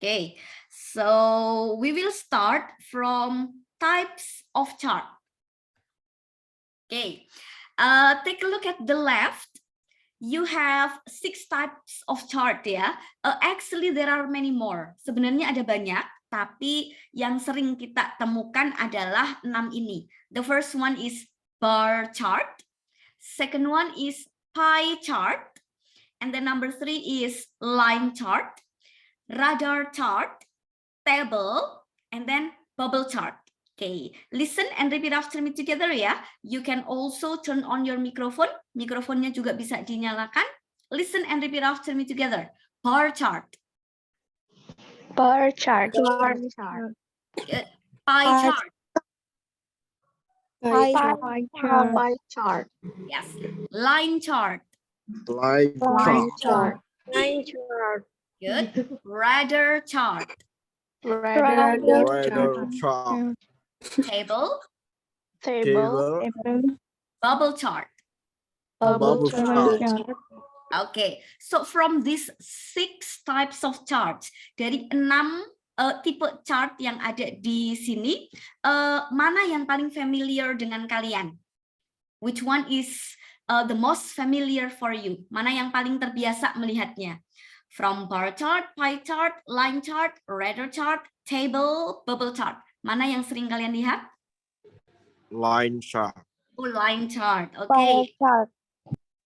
Okay, so we will start from types of chart. Okay, take a look at the left. You have 6 types of chart ya. Actually there are many more. Sebenarnya ada banyak, tapi yang sering kita temukan adalah 6 ini. The first one is bar chart. Second one is pie chart. And then number 3 is line chart, radar chart, table, and then bubble chart. Okay, listen and repeat after me together ya. You can also turn on your microphone. Mikrofonnya juga bisa dinyalakan. Listen and repeat after me together. Bar chart. Bar chart. Pie chart. Pie chart. Yes. Line chart. Line chart. Line chart. Good. Radar chart. Radar chart. Table. Table. Bubble chart. Bubble chart. Okay, so from these 6 types of charts, dari 6 tipe chart yang ada di sini, mana yang paling familiar dengan kalian? Which one is the most familiar for you? Mana yang paling terbiasa melihatnya? From bar chart, pie chart, line chart, radar chart, table, bubble chart. Mana yang sering kalian lihat? Line chart. Oh, line chart. Okay. Pie chart.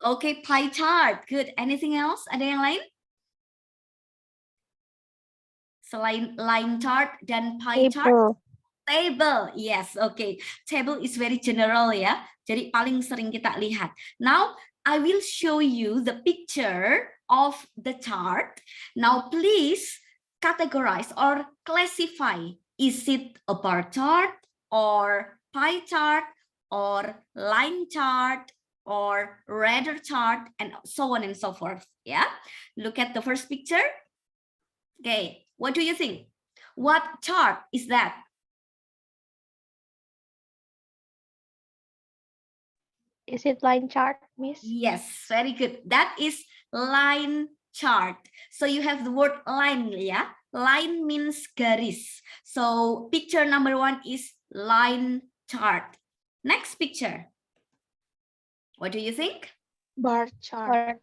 Okay, pie chart. Good. Anything else? Ada yang lain? Selain line chart dan pie chart? Table. Yes, okay. Table is very general ya. Jadi paling sering kita lihat. Now, I will show you the picture of the chart. Now, please categorize or classify. Is it a bar chart or pie chart or line chart or radar chart and so on and so forth? Yeah. Look at the first picture. Okay. What do you think? What chart is that? Is it line chart, Miss? Yes, very good. That is line chart. So you have the word line, yeah? Line means garis. So picture number 1 is line chart. Next picture. What do you think? Bar chart.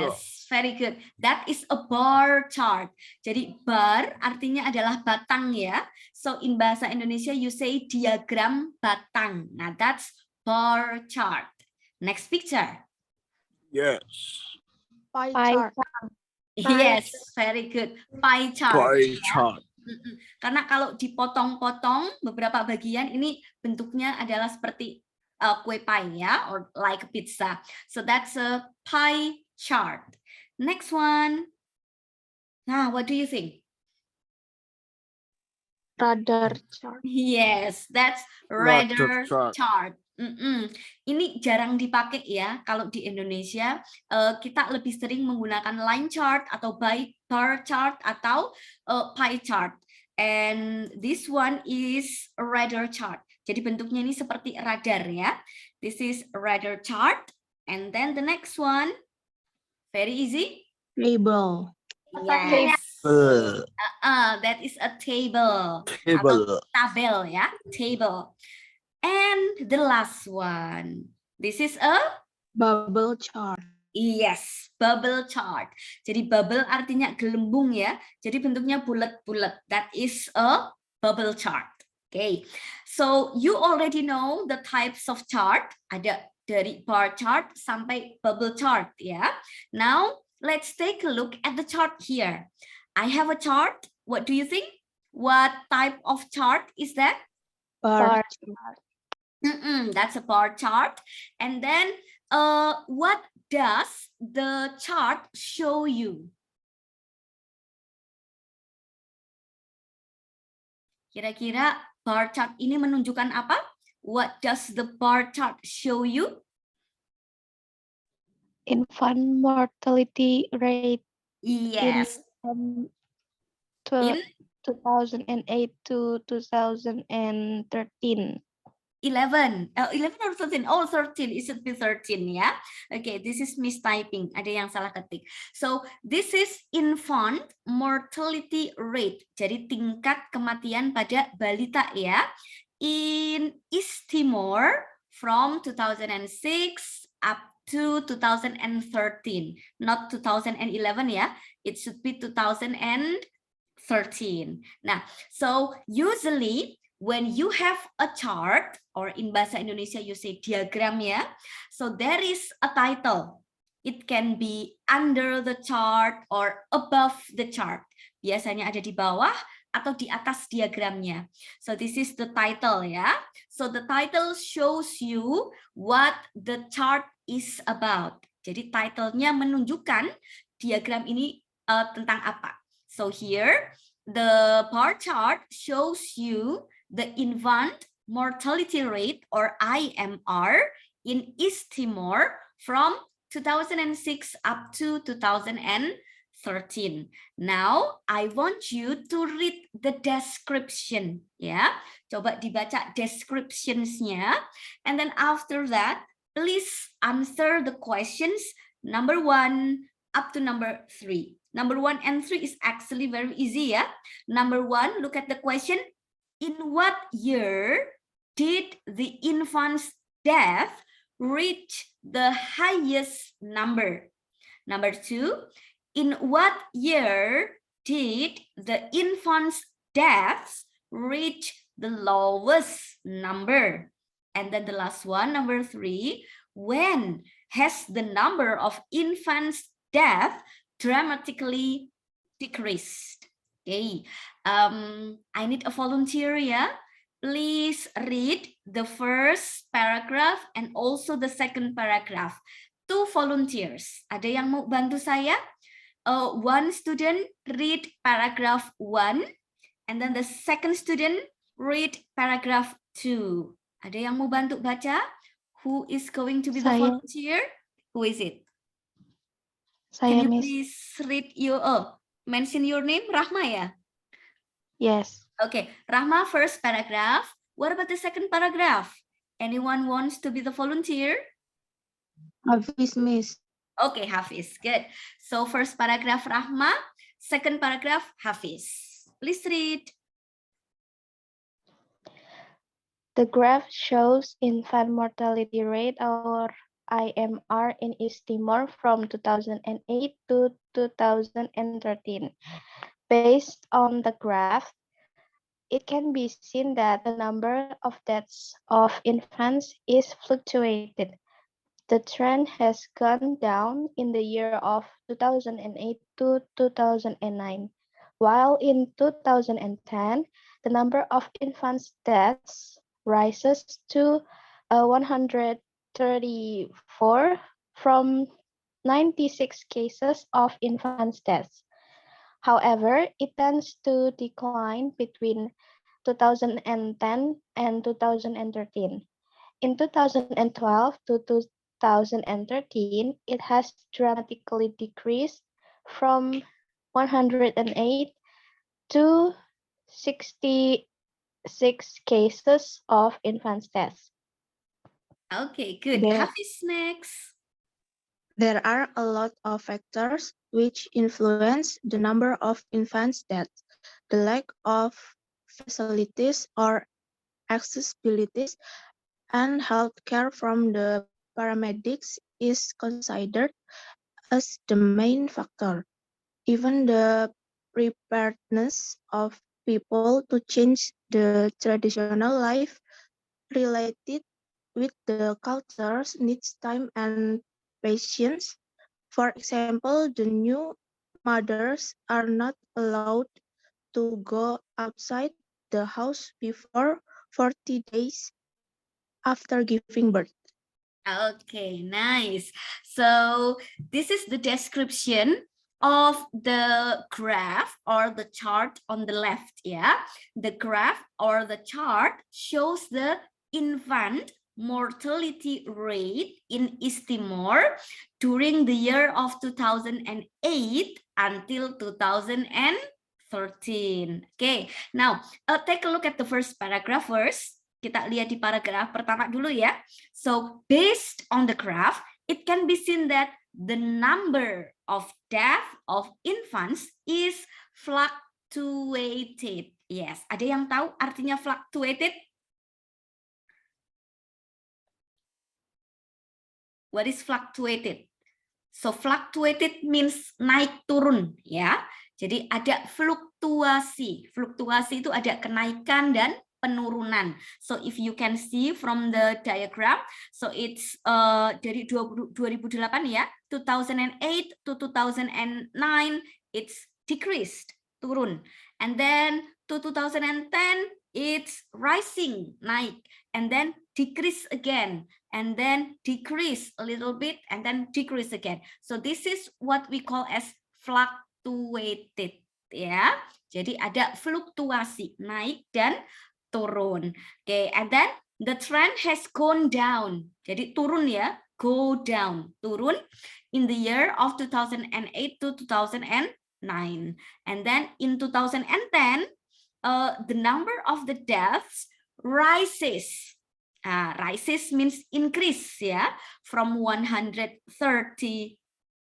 Yes, very good. That is a bar chart. Jadi bar artinya adalah batang ya. So in bahasa Indonesia you say diagram batang. Nah, that's bar chart. Next picture. Yes. Pie chart. Yes, very good. Pie chart. Pie chart. Karena kalau dipotong-potong beberapa bagian ini bentuknya adalah seperti kue pie ya, or like a pizza. So that's a pie chart. Next one. Nah, what do you think? Radar chart. Yes, that's radar chart. Ini jarang dipakai ya kalau di Indonesia. Kita lebih sering menggunakan line chart atau bar chart atau pie chart. And this one is a radar chart. Jadi bentuknya ini seperti radar ya. This is radar chart. And then the next one, very easy. Table. Yes. That is a table. Table. Tabel ya, table. And the last one, this is a Bubble chart. yes, bubble chart. Jadi bubble artinya gelembung ya. Jadi bentuknya bulat-bulat. That is a bubble chart. Okay. So you already know the types of chart. Ada dari bar chart sampai bubble chart ya. Now let's take a look at the chart here. I have a chart. What do you think? What type of chart is that? Bar chart. That's a bar chart. And then what does the chart show you? Kira-kira bar chart ini menunjukkan apa? What does the bar chart show you? Infant mortality rate. Yes. In 2008 to 2013. 11 or 13? Oh, 13. It should be 13 ya. Okay, this is mistyping. Ada yang salah ketik. So, this is infant mortality rate. Jadi tingkat kematian pada balita ya. In East Timor from 2006 up to 2013. Not 2011 ya. It should be 2013. Nah, so usually when you have a chart, or in bahasa Indonesia you say diagram ya, so there is a title. It can be under the chart or above the chart. Biasanya ada di bawah atau di atas diagramnya. So this is the title ya. So the title shows you what the chart is about. Jadi titlenya menunjukkan diagram ini tentang apa. So here the bar chart shows you the infant mortality rate, or IMR, in East Timor from 2006 up to 2013. Now, I want you to read the description. Ya, coba dibaca descriptions-nya, and then after that, please answer the questions number 1 up to number 3. Number 1 and 3 is actually very easy ya. Number 1, look at the question. In what year did the infant's death reach the highest number? Number 2, in what year did the infant's deaths reach the lowest number? And then the last one, number 3, when has the number of infants' death dramatically decreased? Okay, I need a volunteer ya. Please read the first paragraph and also the second paragraph. 2 volunteers. Ada yang mau bantu saya? One student read paragraph 1, and then the second student read paragraph 2. Ada yang mau bantu baca? Who is going to be the Saya. volunteer? Who is it? Saya, Can you Miss. please read your mention your name? Rahma ya? Yes. Okay, Rahma, first paragraph. What about the second paragraph? Anyone wants to be the volunteer? Hafiz, Miss. Okay, Hafiz, good. So first paragraph Rahma, second paragraph Hafiz. Please read. The graph shows infant mortality rate, or IMR, in East Timor from 2008 to 2013. Based on the graph, it can be seen that the number of deaths of infants is fluctuated. The trend has gone down in the year of 2008 to 2009, while in 2010, the number of infants' deaths rises to 134 from 96 cases of infants' deaths. However, it tends to decline between 2010 and 2013. In 2012 to 2013, it has dramatically decreased from 108 to 66 cases of infant deaths. Okay, good. There- Hafiz next. There are a lot of factors which influence the number of infants' deaths. The lack of facilities or accessibilities and healthcare from the paramedics is considered as the main factor. Even the preparedness of people to change the traditional life related with the cultures needs time and patience. For example, the new mothers are not allowed to go outside the house before 40 days after giving birth. Okay, nice. So this is the description of the graph or the chart on the left, yeah. The graph or the chart shows the infant mortality rate in East Timor during the year of 2008 until 2013. Okay, now take a look at the first paragraph first. Kita lihat di paragraf pertama dulu ya. So based on the graph, it can be seen that the number of death of infants is fluctuated. Yes, ada yang tahu artinya fluctuated? What is fluctuated? So fluctuated means naik turun ya. Jadi ada fluktuasi. Fluktuasi itu ada kenaikan dan penurunan. So if you can see from the diagram, so it's dari 2008 ya, 2008 to 2009 it's decreased, turun. And then to 2010 it's rising, naik, and then decrease again, and then decrease a little bit, and then decrease again. So this is what we call as fluctuated ya. Jadi ada fluktuasi, naik dan turun. Okay, and then the trend has gone down. Jadi turun ya, go down, turun in the year of 2008 to 2009. And then in 2010, the number of the deaths rises. Rises means increase ya, from 130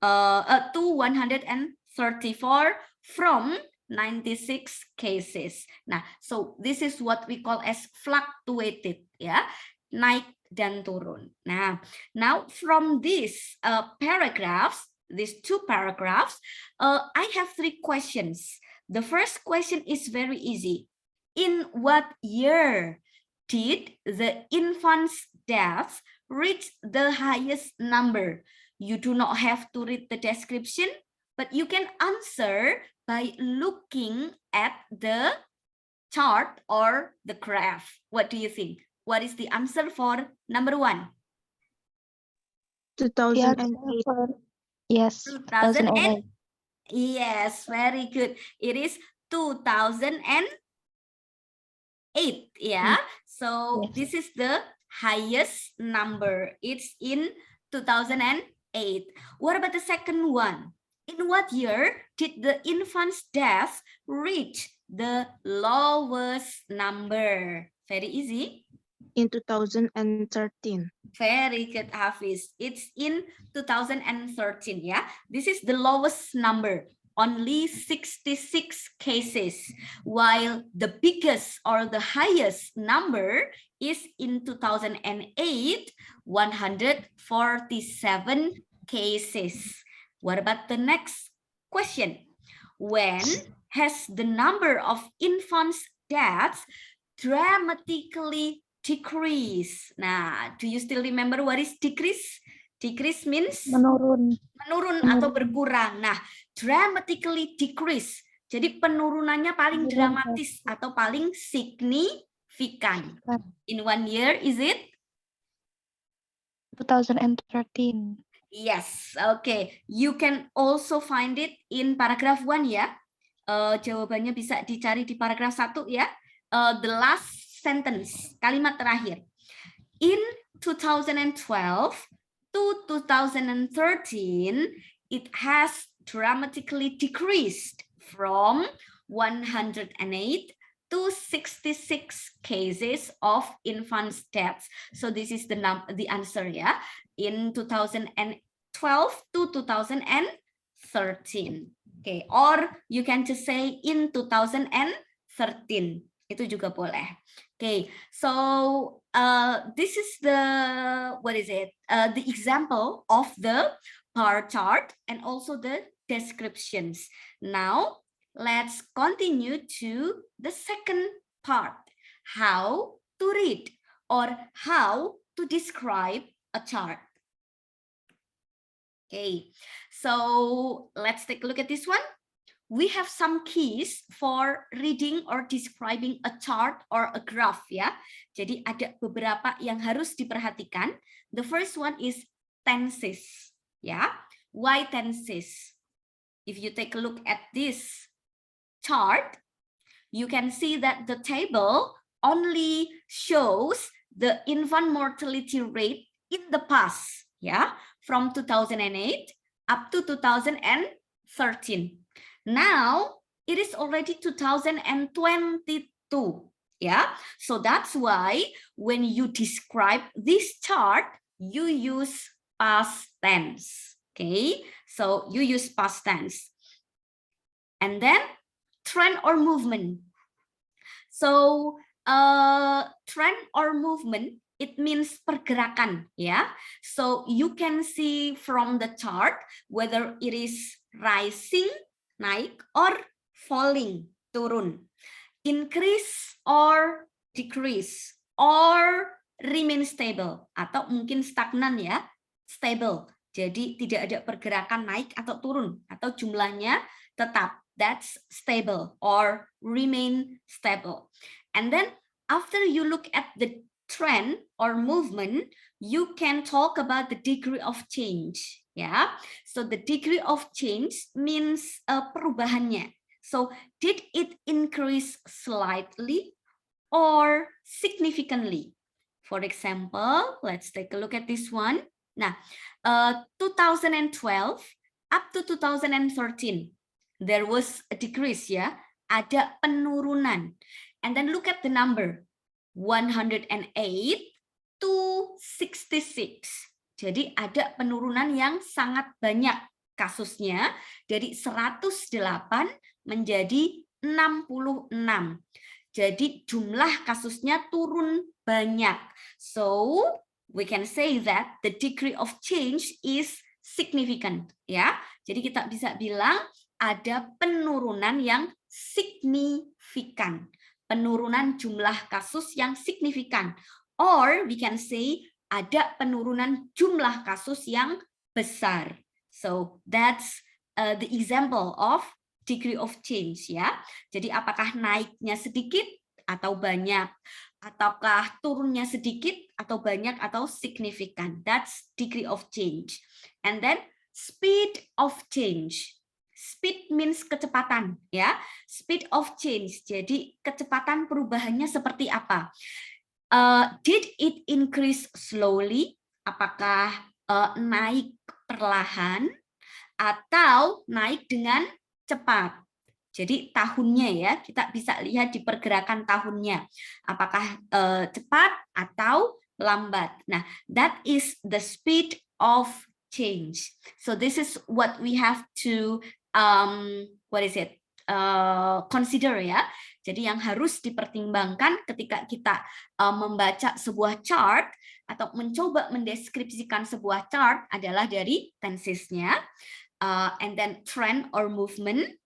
to 134 from 96 cases. Nah, so this is what we call as fluctuated ya, naik dan turun. Nah, now from these paragraphs, these two paragraphs, I have 3 questions. The first question is very easy. In what year did the infants' deaths reach the highest number? You do not have to read the description, but you can answer by looking at the chart or the graph. What do you think? What is the answer for number 1? 2008. Yes, 2008. Yes, very good. It is 2008. Yeah. So Yes. this is the highest number. It's in 2008. What about the second one? In what year did the infant's death reach the lowest number? Very easy. In 2013. Very good, Hafiz. It's in 2013, yeah. This is the lowest number, only 66 cases, while the biggest or the highest number is in 2008, 147 cases. What about the next question? When has the number of infants' deaths dramatically decrease? Nah, do you still remember what is decrease? Decrease means Menurun. menurun atau berkurang. Nah, dramatically decrease. Jadi penurunannya paling Menurun, dramatis atau paling signifikan. In 1 year, is it? 2013. Yes, okay. You can also find it in paragraph 1 ya. Jawabannya bisa dicari di paragraf 1 ya. The last sentence, kalimat terakhir. In 2012 to 2013, it has dramatically decreased from 108 to 66 cases of infants' deaths. So this is the answer ya. In 2012 to 2013. Okay, or you can just say in 2013. Itu juga boleh. Okay, so this is the the example of the bar chart and also the descriptions. Now let's continue to the second part, how to read or how to describe a chart. Okay, so let's take a look at this one. We have some keys for reading or describing a chart or a graph ya. Jadi ada beberapa yang harus diperhatikan. The first one is tenses ya. Why tenses? If you take a look at this chart, you can see that the table only shows the infant mortality rate in the past ya, from 2008 up to 2013. Now, it is already 2022. ya. So that's why when you describe this chart, you use past tense. Okay, so you use past tense. And then trend or movement. So trend or movement, it means pergerakan, ya. So you can see from the chart whether it is rising, naik, or falling, turun, increase or decrease, or remain stable, atau mungkin stagnan ya, stable. Jadi tidak ada pergerakan naik atau turun, atau jumlahnya tetap. That's stable or remain stable. And then after you look at the trend or movement, you can talk about the degree of change. Ya, so the degree of change means perubahannya. So did it increase slightly or significantly? For example, let's take a look at this one. Nah, 2012 up to 2013, there was a decrease, ya, ada penurunan. And then look at the number, 108 to 66. Jadi ada penurunan yang sangat banyak kasusnya, dari 108 menjadi 66. Jadi jumlah kasusnya turun banyak. So we can say that the degree of change is significant, ya. Jadi kita bisa bilang ada penurunan yang signifikan, penurunan jumlah kasus yang signifikan, or we can say ada penurunan jumlah kasus yang besar. So that's the example of degree of change, ya. Jadi apakah naiknya sedikit atau banyak, ataukah turunnya sedikit atau banyak atau signifikan. That's degree of change. And then speed of change. Speed means kecepatan, ya. Speed of change. Jadi kecepatan perubahannya seperti apa? Did it increase slowly? Apakah naik perlahan atau naik dengan cepat? Jadi tahunnya, ya, kita bisa lihat di pergerakan tahunnya. Apakah cepat atau lambat? Nah, that is the speed of change. So this is what we have to consider, ya. Jadi yang harus dipertimbangkan ketika kita membaca sebuah chart atau mencoba mendeskripsikan sebuah chart adalah dari tensesnya, and then trend or movement,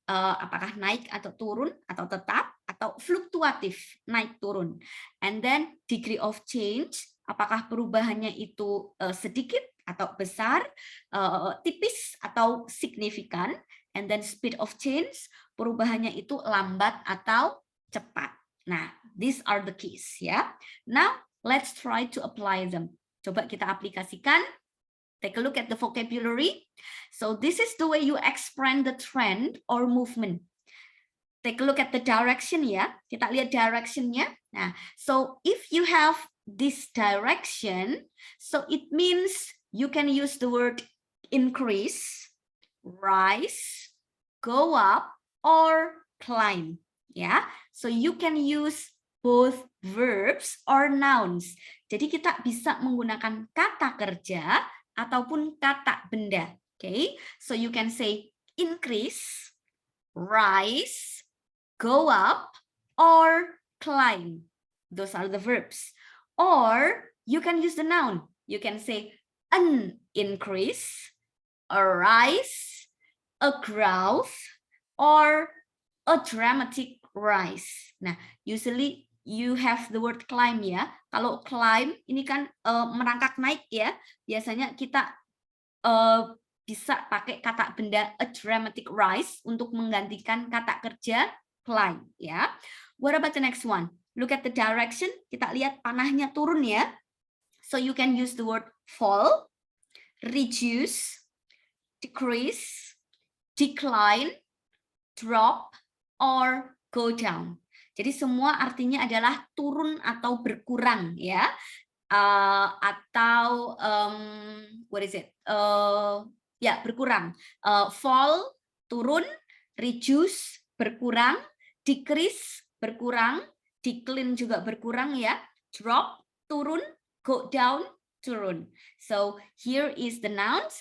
apakah naik atau turun atau tetap atau fluktuatif, naik turun, and then degree of change, apakah perubahannya itu sedikit atau besar, tipis atau signifikan, and then speed of change, perubahannya itu lambat atau cepat. Nah, these are the keys, ya. Now let's try to apply them. Coba kita aplikasikan. Take a look at the vocabulary. So this is the way you explain the trend or movement. Take a look at the direction, ya. Kita lihat directionnya. Nah, so if you have this direction, so it means you can use the word increase, rise, go up, or climb. Ya, so you can use both verbs or nouns. Jadi kita bisa menggunakan kata kerja ataupun kata benda. Okay, so you can say increase, rise, go up, or climb. Those are the verbs. Or you can use the noun. You can say an increase, a rise, a growth, or a dramatic rise. Nah, usually you have the word climb, ya. Kalau climb ini kan merangkak naik, ya. Biasanya kita bisa pakai kata benda a dramatic rise untuk menggantikan kata kerja climb, ya. What about the next one? Look at the direction. Kita lihat panahnya turun, ya. So you can use the word fall, reduce, decrease, decline, drop, or go down. Jadi semua artinya adalah turun atau berkurang, ya. Atau berkurang. Fall, turun, reduce, berkurang, decrease, berkurang, decline juga berkurang ya. Drop, turun, go down, turun. So here is the nouns.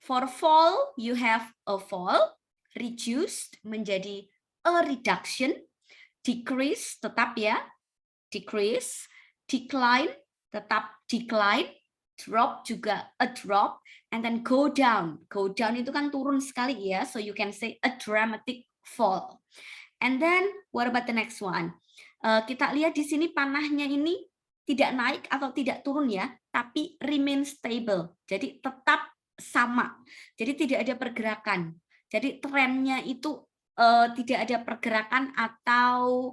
For fall, you have a fall. Reduced menjadi a reduction. Decrease, tetap ya. Decrease. Decline, tetap decline. Drop juga a drop. And then go down. Go down itu kan turun sekali ya. So you can say a dramatic fall. And then what about the next one? Kita lihat di sini panahnya ini tidak naik atau tidak turun ya, tapi remain stable. Jadi tetap sama. Jadi tidak ada pergerakan. Jadi trennya itu tidak ada pergerakan atau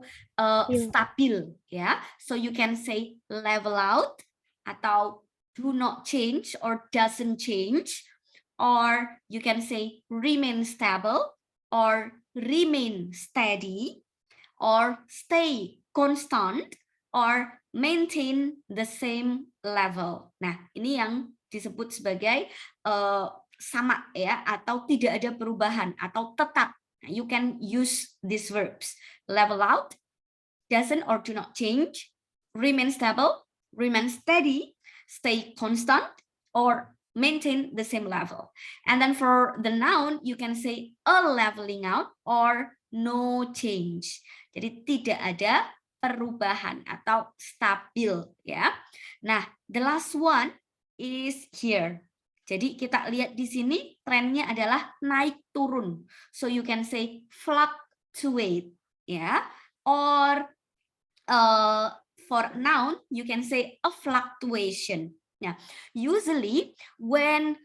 stabil ya. So you can say level out atau do not change or doesn't change, or you can say remain stable or remain steady, or stay constant, or maintain the same level. Nah, ini yang disebut sebagai sama ya, atau tidak ada perubahan, atau tetap. Nah, you can use these verbs. Level out, doesn't or do not change, remain stable, remain steady, stay constant, or maintain the same level. And then for the noun, you can say a leveling out or no change. Jadi tidak ada perubahan atau stabil ya. Nah, the last one is here. Jadi kita lihat di sini trennya adalah naik turun. So you can say fluctuate ya, or for noun you can say a fluctuation. Nah, usually when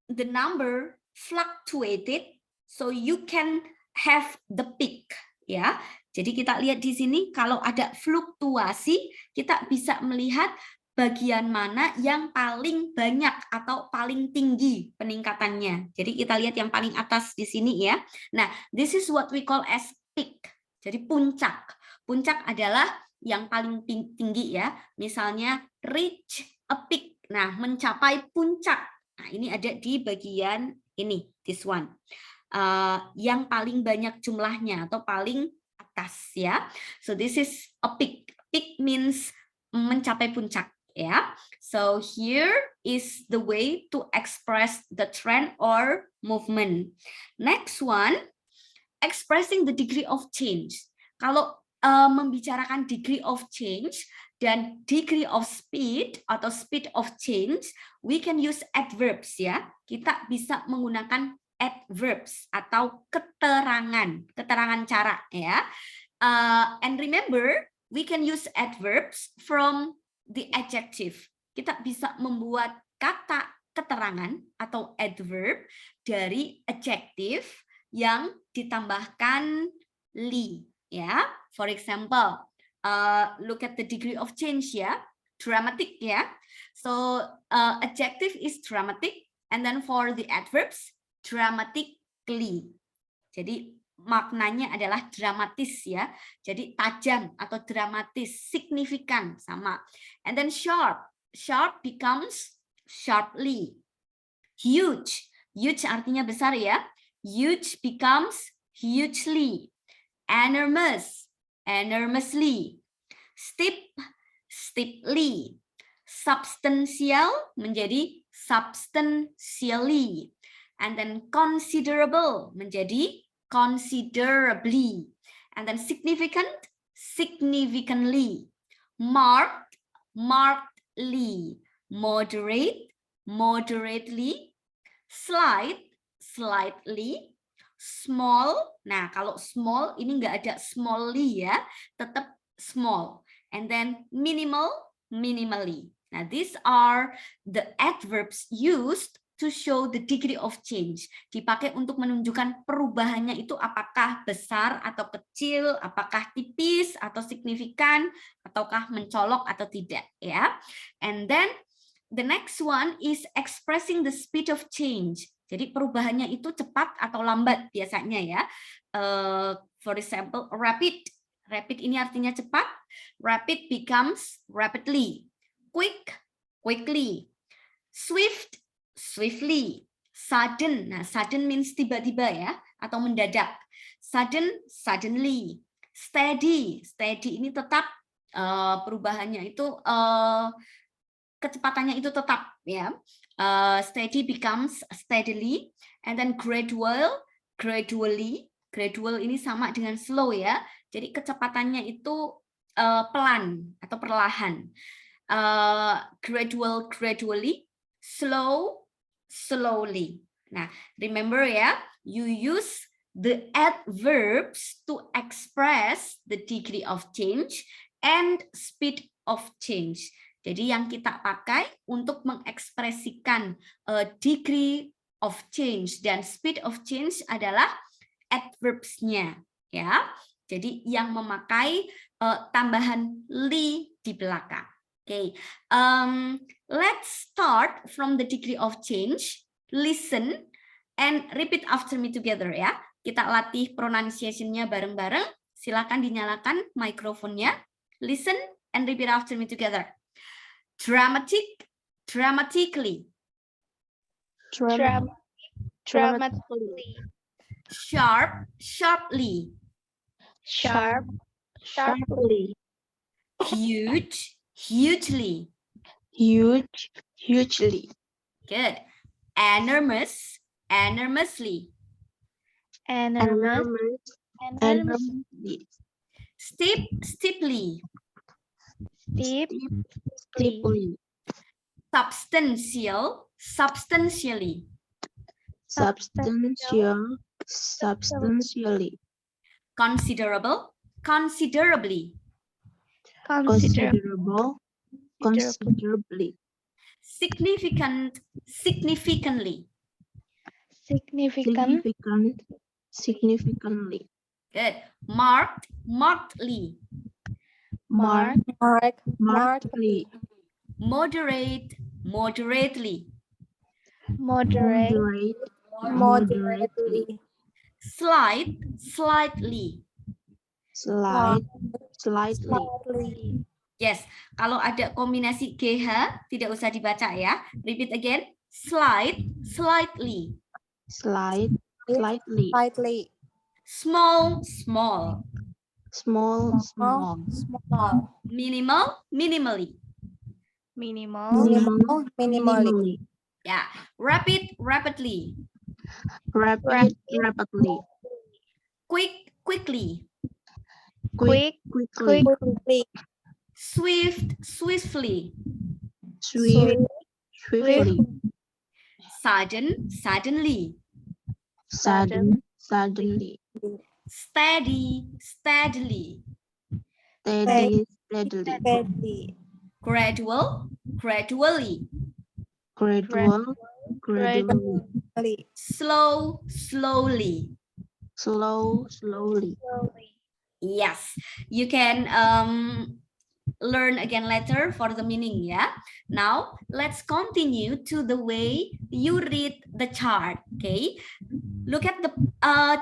the number fluctuated, so you can have the peak ya. Jadi kita lihat di sini kalau ada fluktuasi, kita bisa melihat bagian mana yang paling banyak atau paling tinggi peningkatannya. Jadi kita lihat yang paling atas di sini ya. Nah, this is what we call as peak. Jadi puncak. Puncak adalah yang paling tinggi ya. Misalnya reach a peak. Nah, mencapai puncak. Nah, ini ada di bagian ini, this one. Yang paling banyak jumlahnya atau paling atas ya. So this is a peak. Peak means mencapai puncak ya. So here is the way to express the trend or movement. Next one, expressing the degree of change. Kalau membicarakan degree of change dan degree of speed atau speed of change, we can use adverbs ya. Kita bisa menggunakan adverbs atau keterangan cara ya. And remember, we can use adverbs from the adjective. Kita bisa membuat kata keterangan atau adverb dari adjective yang ditambahkan li ya. For example, look at the degree of change ya, dramatic ya. So adjective is dramatic, and then for the adverbs dramatically. Jadi maknanya adalah dramatis ya. Jadi tajam atau dramatis, signifikan sama. And then sharp, sharp becomes sharply. Huge, huge artinya besar ya. Huge becomes hugely. Enormous, enormously. Steep, steeply. Substantial menjadi substantially. And then considerable menjadi considerably. And then significant, significantly. Marked, markedly. Moderate, moderately. Slight, slightly. Small, nah kalau small ini nggak ada smallly ya, tetap small. And then minimal, minimally. Nah, these are the adverbs used to show the degree of change. Dipakai untuk menunjukkan perubahannya itu apakah besar atau kecil, apakah tipis atau signifikan, ataukah mencolok atau tidak ya. And then the next one is expressing the speed of change. Jadi perubahannya itu cepat atau lambat biasanya ya. For example, rapid. Rapid ini artinya cepat. Rapid becomes rapidly. Quick, quickly. Swift, swiftly. Sudden. Nah, sudden means tiba-tiba ya, atau mendadak. Sudden, suddenly. Steady. Steady ini tetap perubahannya itu kecepatannya itu tetap ya. Steady becomes steadily, and then gradually. Gradual ini sama dengan slow ya. Jadi kecepatannya itu pelan atau perlahan. Gradually, slowly. Nah, remember ya, you use the adverbs to express the degree of change and speed of change. Jadi yang kita pakai untuk mengekspresikan degree of change dan speed of change adalah adverbs-nya ya. Jadi yang memakai tambahan li di belakang. Okay. Let's start from the degree of change. Listen and repeat after me together ya. Kita latih pronunciation-nya bareng-bareng. Silakan dinyalakan mikrofonnya. Listen and repeat after me together. Dramatically. Dramatically. Sharply. Sharply. Hugely. Hugely. Good. Enormously. Enormously. Steeply. Steeply. Substantially. Substantially. Considerably. Considerably. Significantly. Significantly. Good. Markedly. Markedly. Moderately. Moderately. Slightly. Yes, kalau ada kombinasi GH tidak usah dibaca ya. Repeat again. Slightly. Small. Minimally. Yeah. Rapidly. Quickly. Swiftly. Suddenly. Steadily. Gradually. Slowly. Yes, you can learn again later for the meaning, yeah? Now, let's continue to the way you read the chart, okay? Look at the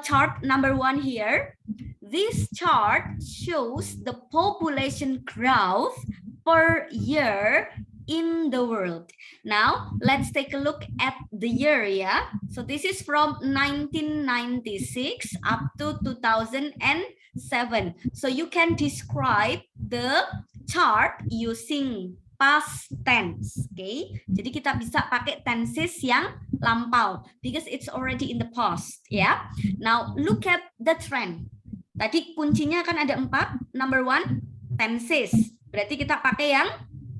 chart number 1 here. This chart shows the population growth per year in the world. Now, let's take a look at the year, yeah? So this is from 1996 up to 2007. So you can describe the chart using past tense, okay? Jadi kita bisa pakai tenses yang lampau because it's already in the past, ya. Now look at the trend. Tadi kuncinya kan ada 4. Number 1, tenses. Berarti kita pakai yang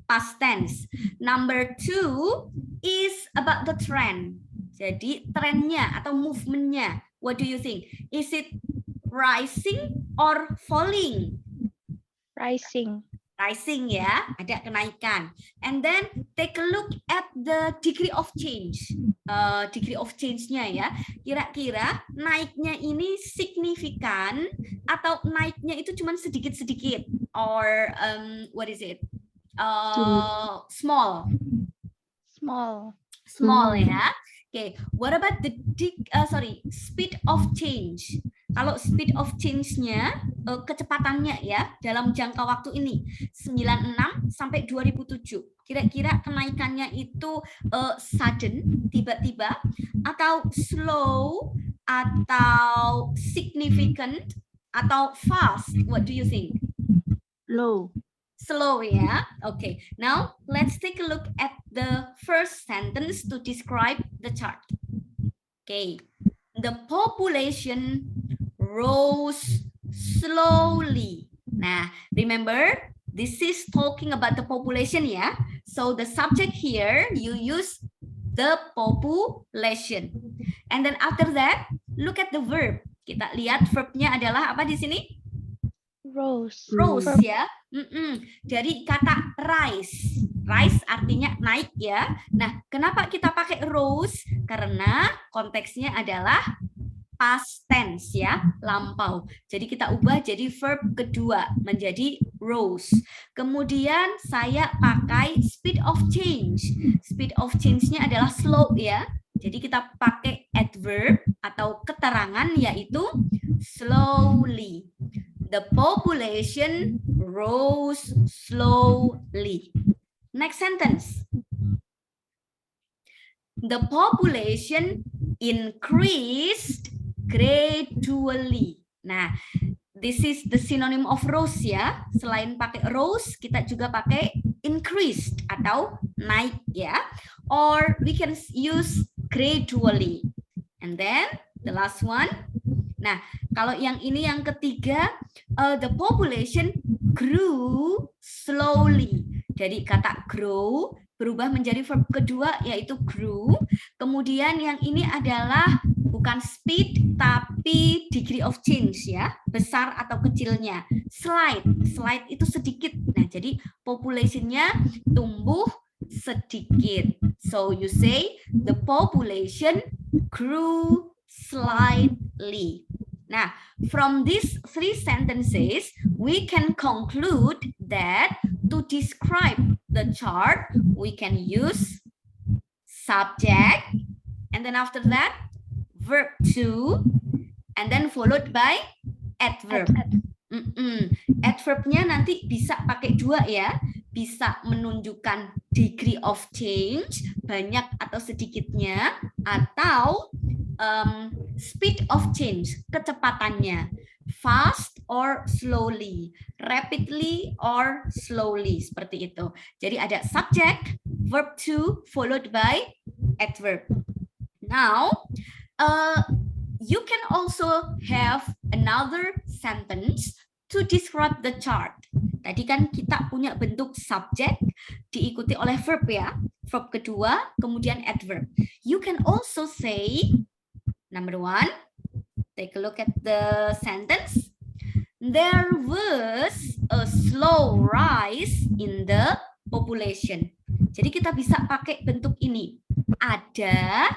past tense. Number 2 is about the trend. Jadi trennya atau movementnya. What do you think? Is it rising or falling? Rising. Rising ya, ada kenaikan. And then take a look at the degree of change. Degree of change-nya ya. Kira-kira naiknya ini signifikan atau naiknya itu cuma sedikit-sedikit or what is it? Small. Small ya. Okay, what about the speed of change? Kalau speed of change-nya, kecepatannya ya, dalam jangka waktu ini, 96 sampai 2007. Kira-kira kenaikannya itu sudden, tiba-tiba, atau slow, atau significant, atau fast? What do you think? Low. Slow, yeah. Okay, now let's take a look at the first sentence to describe the chart. Okay, the population rose slowly. Nah, remember, this is talking about the population, yeah. So the subject here, you use the population. And then after that, look at the verb. Kita lihat verbnya adalah apa di sini? Rose. Rose, ya. Dari kata rise. Rise artinya naik, ya. Nah, kenapa kita pakai rose? Karena konteksnya adalah past tense, ya, lampau. Jadi kita ubah jadi verb kedua menjadi rose. Kemudian saya pakai speed of change. Speed of change-nya adalah slow, ya. Jadi kita pakai adverb atau keterangan yaitu slowly. The population rose slowly. Next sentence. The population increased gradually. Nah, this is the synonym of rose, ya. Selain pakai rose, kita juga pakai increased atau naik, ya. Or we can use gradually. And then the last one. Nah, kalau yang ini yang ketiga, the population grew slowly. Jadi kata grow berubah menjadi verb kedua yaitu grew. Kemudian yang ini adalah bukan speed tapi degree of change, ya, besar atau kecilnya. Slight itu sedikit. Nah, jadi populationnya tumbuh sedikit. So you say the population grew slightly. Nah, from these three sentences, we can conclude that to describe the chart, we can use subject, and then after that, verb to, and then followed by adverb. Adverbnya nanti bisa pakai dua, ya. Bisa menunjukkan degree of change, banyak atau sedikitnya, atau speed of change, kecepatannya, fast or slowly, rapidly or slowly, seperti itu. Jadi ada subject, verb to, followed by adverb. Now, you can also have another sentence to describe the chart. Tadi kan kita punya bentuk subject diikuti oleh verb, ya. Verb kedua, kemudian adverb. You can also say, number one, take a look at the sentence. There was a slow rise in the population. Jadi kita bisa pakai bentuk ini. Ada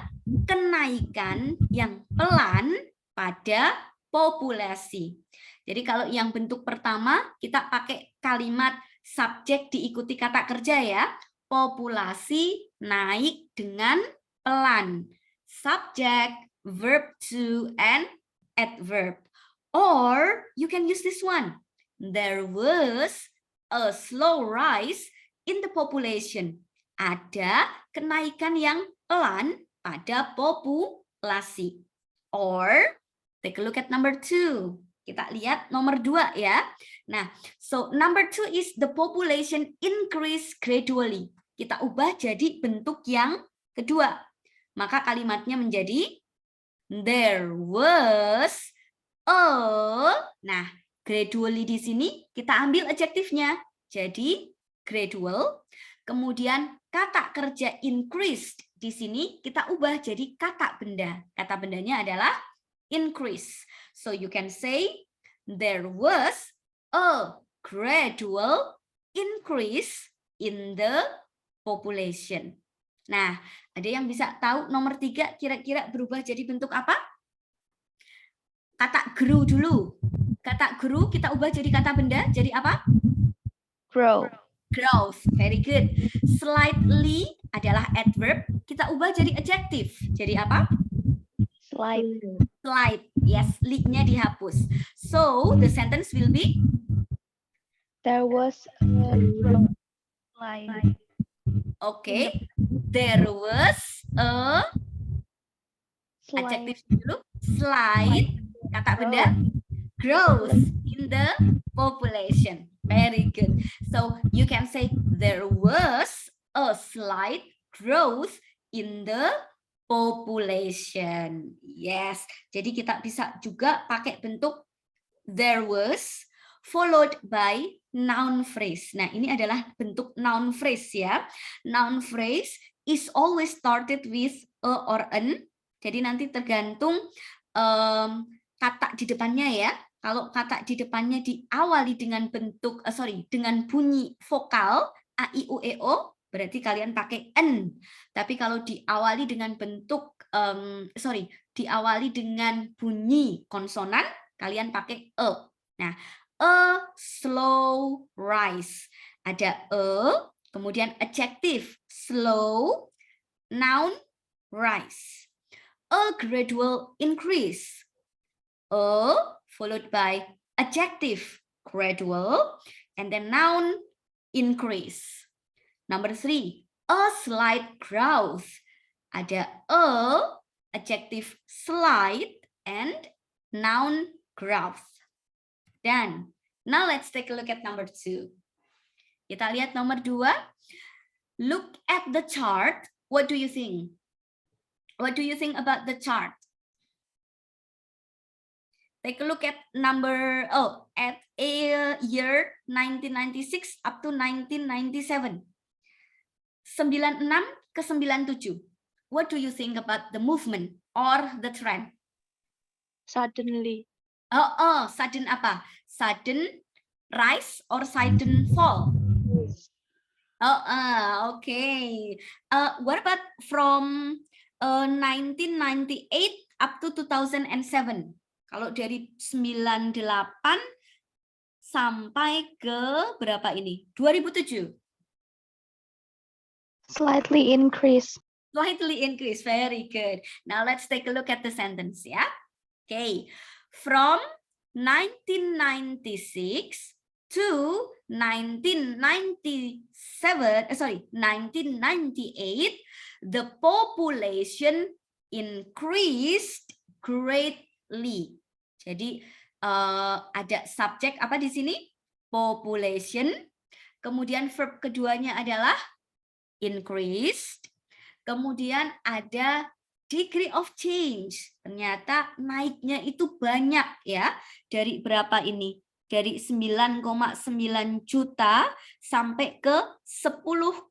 kenaikan yang pelan pada populasi. Jadi kalau yang bentuk pertama kita pakai kalimat subjek diikuti kata kerja, ya. Populasi naik dengan pelan. Subject, verb to, and adverb. Or you can use this one. There was a slow rise in the population. Ada kenaikan yang pelan pada populasi. Or take a look at number 2. Kita lihat nomor 2, ya. Nah, so number 2 is the population increase gradually. Kita ubah jadi bentuk yang kedua. Maka kalimatnya menjadi there was a. Nah, gradually di sini kita ambil adjektifnya. Jadi gradual. Kemudian kata kerja increased di sini kita ubah jadi kata benda. Kata bendanya adalah increase. So you can say there was a gradual increase in the population. Nah, ada yang bisa tahu nomor 3 kira-kira berubah jadi bentuk apa? Kata grew dulu. Kata grew kita ubah jadi kata benda, jadi apa? Grow. Growth, very good. Slightly adalah adverb, kita ubah jadi adjective. Jadi apa? Slight. Slight, yes, li-nya dihapus. So, the sentence will be? There was a slight. Okay, there was a adjective dulu, slight, kata benda, growth in the population. Very good. So you can say there was a slight growth in the population. Yes. Jadi kita bisa juga pakai bentuk there was followed by noun phrase. Nah, ini adalah bentuk noun phrase ya. Noun phrase is always started with a or an. Jadi nanti tergantung kata di depannya ya. Kalau kata di depannya diawali dengan bentuk dengan bunyi vokal a i u e o, berarti kalian pakai an. Tapi kalau diawali dengan bentuk diawali dengan bunyi konsonan, kalian pakai e. Nah, a slow rise. Ada kemudian adjective slow, noun rise. A gradual increase. A followed by adjective gradual and then noun increase. Number 3, a slight growth. Ada a adjective slight and noun growth. Dan now let's take a look at number 2. Kita lihat nomor 2. Look at the chart. What do you think? What do you think about the chart? Take a look at at year 1996 up to 1997. 96 ke 97. What do you think about the movement or the trend? Suddenly. Sudden apa? Sudden rise or sudden fall? Okay. What about from 1998 up to 2007? Kalau dari 98 sampai ke berapa ini? 2007. Slightly increase. Slightly increase. Very good. Now let's take a look at the sentence ya. Okay. From 1996 to 1998, the population increased greatly. Jadi ada subjek apa di sini? Population. Kemudian verb keduanya adalah increased. Kemudian ada degree of change. Ternyata naiknya itu banyak ya. Dari berapa ini? Dari 9,9 juta sampai ke 10,25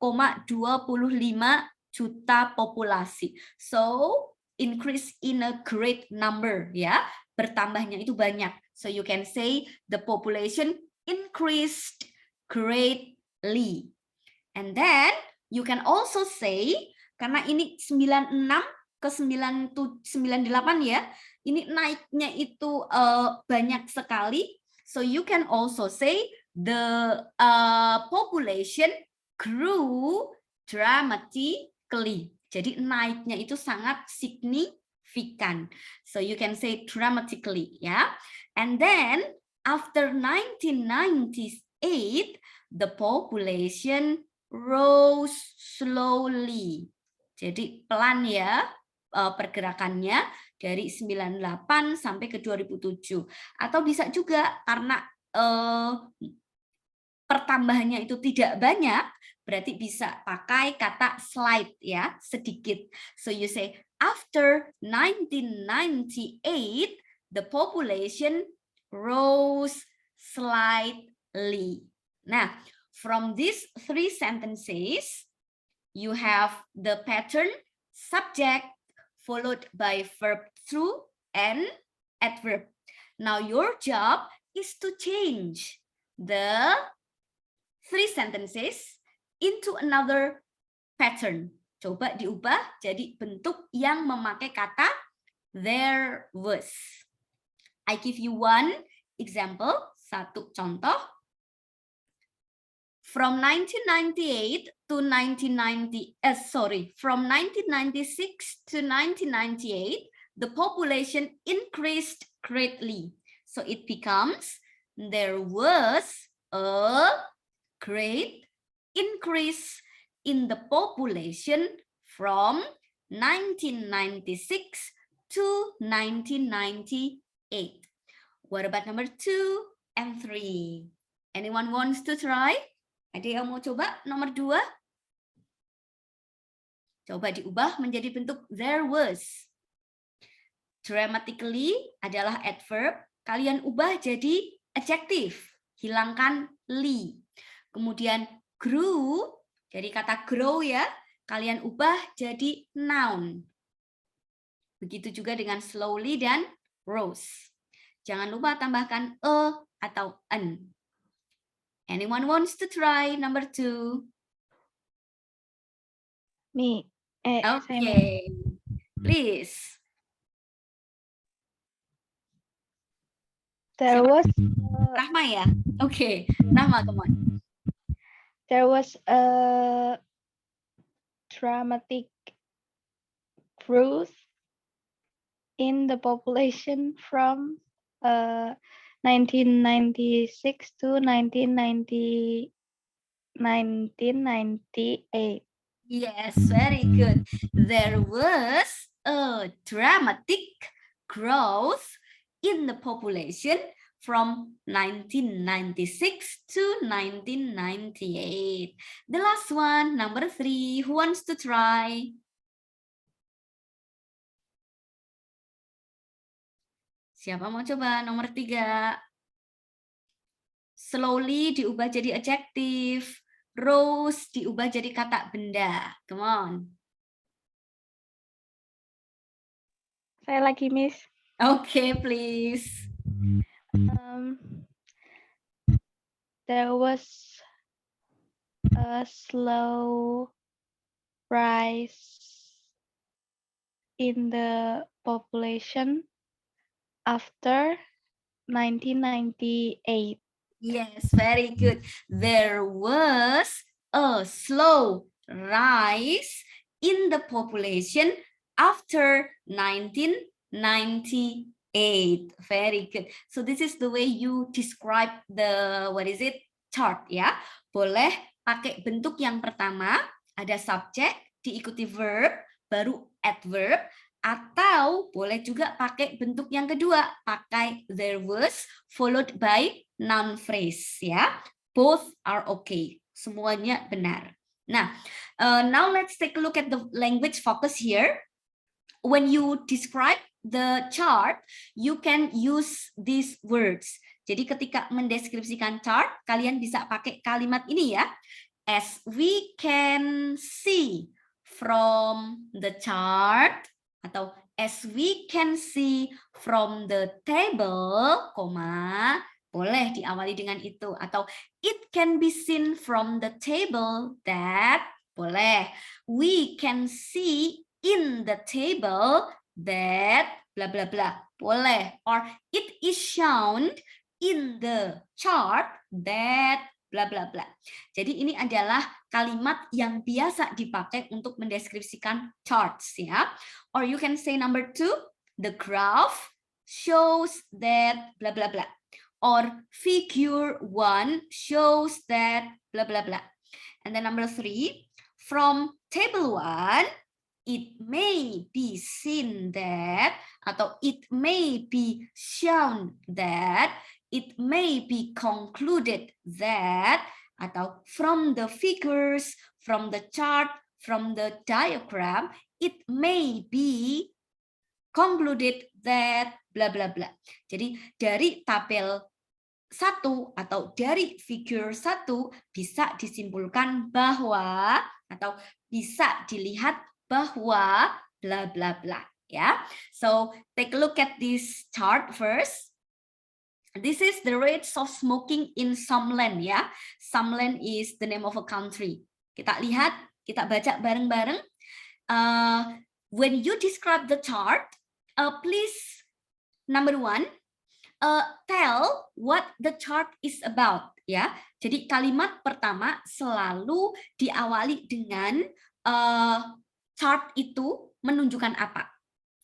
juta populasi. So, increase in a great number ya. Bertambahnya itu banyak. So you can say the population increased greatly. And then you can also say, karena ini 96 ke 98 ya, ini naiknya itu banyak sekali. So you can also say the population grew dramatically. Jadi naiknya itu sangat signifikan. So you can say dramatically, ya. And then after 1998, the population rose slowly. Jadi pelan ya pergerakannya dari 98 sampai ke 2007. Atau bisa juga karena pertambahannya itu tidak banyak, berarti bisa pakai kata slight ya, sedikit. So you say after 1998 the population rose slightly. Nah, from these 3 sentences you have the pattern subject followed by verb through and adverb. Now your job is to change the 3 sentences into another pattern. Coba diubah jadi bentuk yang memakai kata there was. I give you one example, satu contoh. From 1998 to from 1996 to 1998, the population increased greatly. So it becomes there was a great increase in the population from 1996 to 1998. What about number 2 and 3? Anyone wants to try? Ada yang mau coba nomor 2? Coba diubah menjadi bentuk there was. Dramatically adalah adverb. Kalian ubah jadi adjective. Hilangkan li. Kemudian grew, jadi kata grow ya. Kalian ubah jadi noun. Begitu juga dengan slowly dan rose. Jangan lupa tambahkan a atau an. Anyone wants to try number 2? Me. Saya mau. Okay, please. There was Rahma ya? Okay, Rahma, come on. there was a dramatic growth in the population from 1996 to 1998. Yes, very good. There was a dramatic growth in the population from 1996 to 1998. The last one, number 3. Who wants to try? Siapa mau coba nomor 3? Slowly diubah jadi adjective. Rose diubah jadi kata benda. Come on. Saya lagi, Miss. Okay, please. There was a slow rise in the population after 1998. Yes, very good. There was a slow rise in the population after 1998. Very good. So this is the way you describe the, chart ya. Boleh pakai bentuk yang pertama, ada subject, diikuti verb, baru adverb, atau boleh juga pakai bentuk yang kedua, pakai there was followed by noun phrase ya. Both are okay. Semuanya benar. Nah, now let's take a look at the language focus here. When you describe the chart, you can use these words. Jadi ketika mendeskripsikan chart, kalian bisa pakai kalimat ini ya. As we can see from the chart, atau as we can see from the table, boleh diawali dengan itu. Atau it can be seen from the table that, boleh. We can see in the table that, bla bla bla, boleh. Or it is shown in the chart that, bla bla bla. Jadi ini adalah kalimat yang biasa dipakai untuk mendeskripsikan charts ya. Or you can say number 2, the graph shows that, bla bla bla. Or figure 1 shows that, bla bla bla. And then number 3, from table 1, it may be seen that, atau it may be shown that, it may be concluded that, atau from the figures, from the chart, from the diagram, it may be concluded that, bla bla bla. Jadi dari tabel 1 atau dari figure 1 bisa disimpulkan bahwa, atau bisa dilihat bahwa, bla bla bla ya. So take a look at this chart first. This is the rates of smoking in Somland ya. Somland is the name of a country. Kita lihat, kita baca bareng-bareng. When you describe the chart, please number 1, tell what the chart is about ya. Jadi kalimat pertama selalu diawali dengan chart itu menunjukkan apa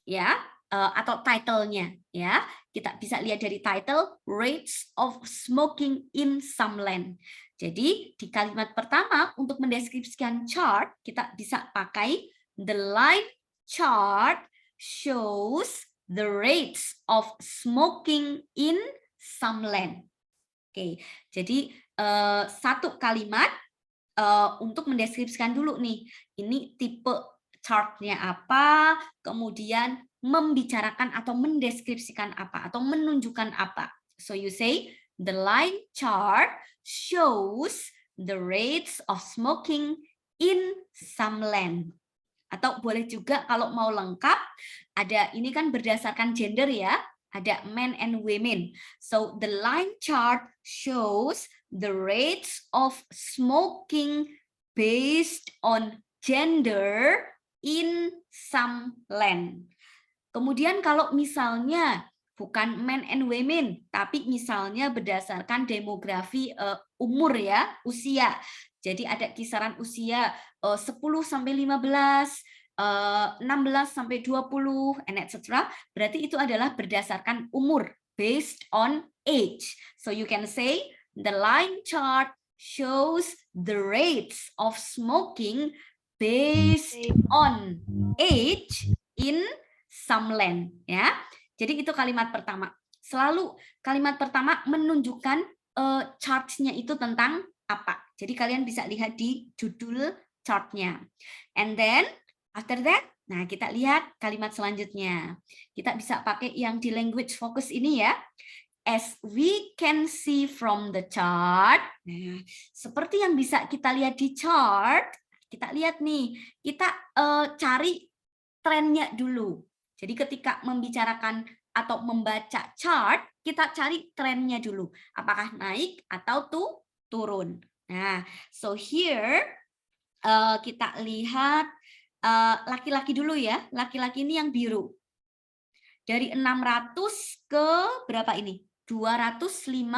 ya, atau title-nya ya. Kita bisa lihat dari title rates of smoking in Somland. Jadi di kalimat pertama untuk mendeskripsikan chart kita bisa pakai the line chart shows the rates of smoking in some land. Oke, jadi satu kalimat untuk mendeskripsikan dulu nih, ini tipe chartnya apa, kemudian membicarakan atau mendeskripsikan apa, atau menunjukkan apa. So you say, the line chart shows the rates of smoking in some land. Atau boleh juga kalau mau lengkap, ada ini kan berdasarkan gender ya, ada men and women. So the line chart shows the rates of smoking based on gender in some land. Kemudian kalau misalnya bukan men and women, tapi misalnya berdasarkan demografi umur ya, usia. Jadi ada kisaran usia 10 sampai 15, 16 sampai 20, and etc. Berarti itu adalah berdasarkan umur, based on age. So you can say the line chart shows the rates of smoking based on age in some land. Ya, jadi itu kalimat pertama. Selalu kalimat pertama menunjukkan charts-nya itu tentang apa. Jadi kalian bisa lihat di judul chartnya. And then after that, nah kita lihat kalimat selanjutnya. Kita bisa pakai yang di language focus ini ya. As we can see from the chart, nah, seperti yang bisa kita lihat di chart, kita lihat nih, kita cari trennya dulu. Jadi ketika membicarakan atau membaca chart, kita cari trennya dulu. Apakah naik atau turun. Nah, so here kita lihat laki-laki dulu ya. Laki-laki ini yang biru. Dari 600 ke berapa ini? 250.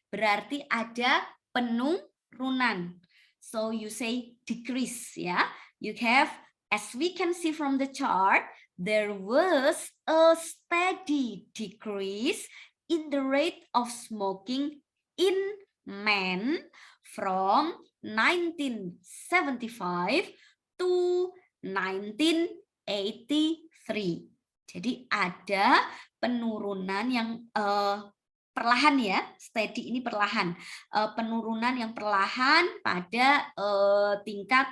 Berarti ada penurunan. So you say decrease ya. You have, as we can see from the chart, there was a steady decrease in the rate of smoking in men from 1975 to 1983. Jadi ada penurunan yang perlahan ya, steady ini perlahan, penurunan yang perlahan pada tingkat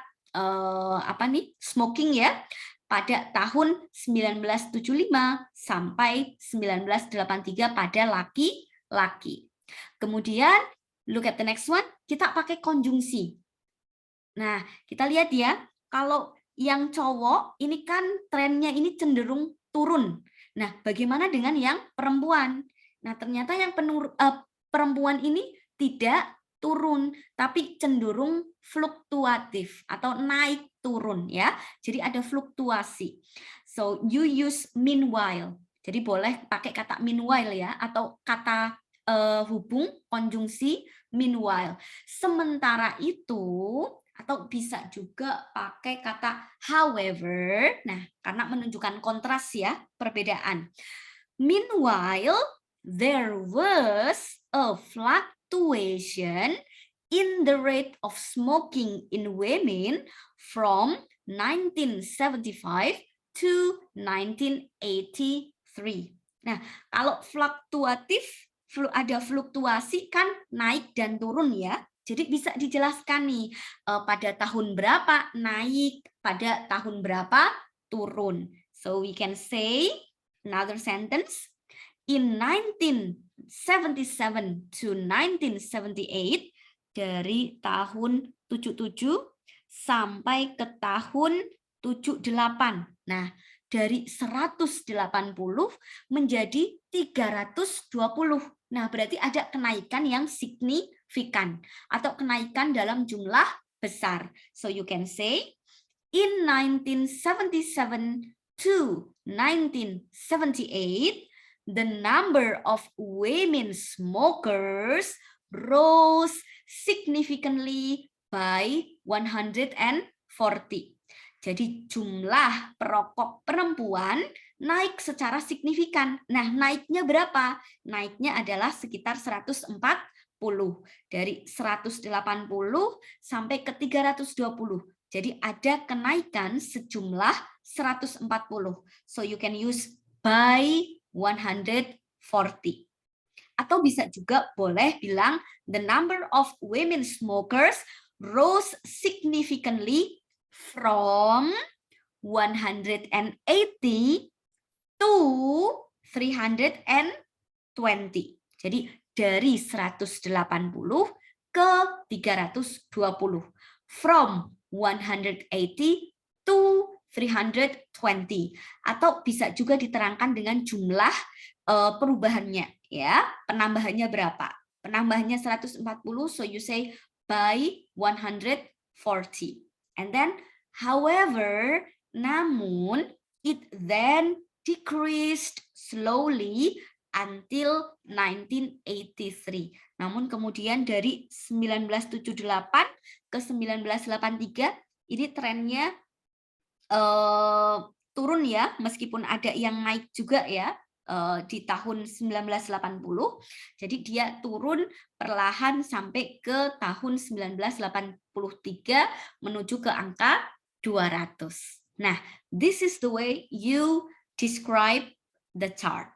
smoking ya, pada tahun 1975 sampai 1983 pada laki-laki. Kemudian look at the next one, kita pakai konjungsi. Nah, kita lihat ya, kalau yang cowok ini kan trennya ini cenderung turun. Nah, bagaimana dengan yang perempuan? Nah, ternyata yang perempuan ini tidak turun, tapi cenderung fluktuatif atau naik turun ya. Jadi ada fluktuasi. So you use meanwhile. Jadi boleh pakai kata meanwhile ya, atau kata hubung konjungsi meanwhile. Sementara itu, atau bisa juga pakai kata however. Nah, karena menunjukkan kontras ya, perbedaan. Meanwhile, there was a fluctuation in the rate of smoking in women from 1975 to 1983. Nah, kalau fluktuatif, ada fluktuasi kan naik dan turun ya. Jadi bisa dijelaskan nih, pada tahun berapa naik, pada tahun berapa turun. So we can say another sentence. In 1977 to 1978, dari tahun 77 sampai ke tahun 78. Nah, dari 180 menjadi 320. Nah, berarti ada kenaikan yang signifikan atau kenaikan dalam jumlah besar. So you can say in 1977 to 1978, the number of women smokers rose significantly by 140. Jadi jumlah perokok perempuan naik secara signifikan. Nah, naiknya berapa? Naiknya adalah sekitar 140. Dari 180 sampai ke 320. Jadi ada kenaikan sejumlah 140. So you can use by 140. Atau bisa juga boleh bilang the number of women smokers rose significantly from 180 to 320. Jadi dari 180 ke 320. From 180 to 320. Atau bisa juga diterangkan dengan jumlah perubahannya, ya. Penambahannya berapa? Penambahannya 140, so you say by 140. And then, however, namun it then decreased slowly until 1983. Namun kemudian dari 1978 ke 1983 ini trennya turun ya, meskipun ada yang naik juga ya di tahun 1980. Jadi dia turun perlahan sampai ke tahun 1983 menuju ke angka 200. Nah, this is the way you describe the chart.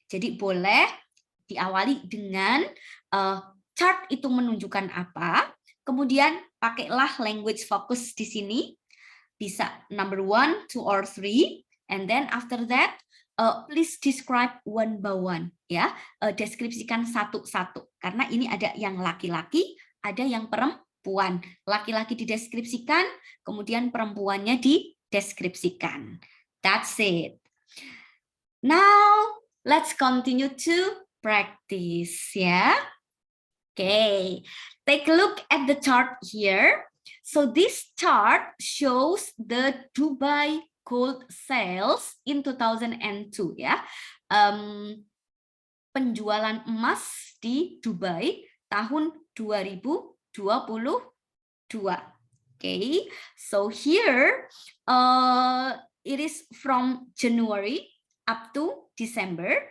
Jadi boleh diawali dengan chart itu menunjukkan apa, kemudian pakailah language focus di sini, bisa number 1, 2, or 3, and then after that, please describe one by one, ya, deskripsikan satu-satu, karena ini ada yang laki-laki, ada yang perempuan, laki-laki dideskripsikan, kemudian perempuannya dideskripsikan. That's it. Now, let's continue to practice, ya. Okay, take a look at the chart here. So this chart shows the Dubai gold sales in 2002, ya. Penjualan emas di Dubai tahun 2022. Okay, so here it is from January up to December,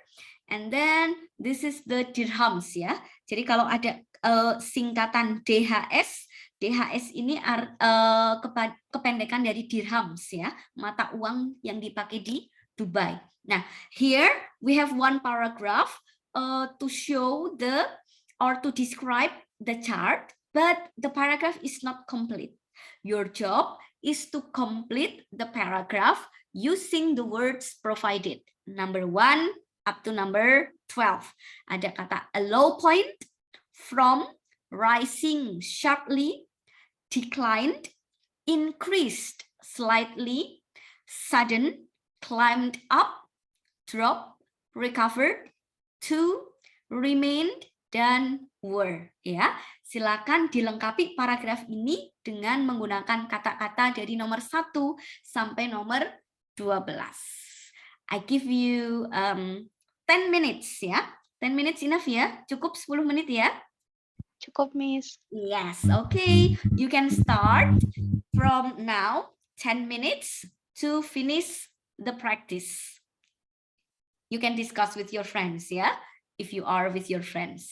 and then this is the dirhams, ya. Jadi kalau ada singkatan DHS, DHS ini kependekan dari dirhams, ya, mata uang yang dipakai di Dubai. Nah, here we have one paragraph to show or to describe the chart, but the paragraph is not complete. Your job is to complete the paragraph using the words provided. Number 1 up to number 12. Ada kata a low point, from, rising sharply, declined, increased slightly, sudden, climbed up, drop, recovered, to, remained, dan were. Ya, silakan dilengkapi paragraf ini dengan menggunakan kata-kata dari nomor 1 sampai nomor 12. I give you 10 minutes, ya. 10 minutes enough ya? Cukup 10 menit ya? Cukup, Miss. Yes, okay. You can start from now, 10 minutes to finish the practice. You can discuss with your friends, yeah? If you are with your friends.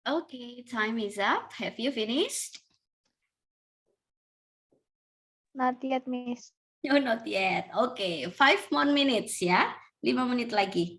Okay, time is up. Have you finished? Not yet, Miss. No, not yet. Okay, 5 more minutes ya. 5 menit lagi.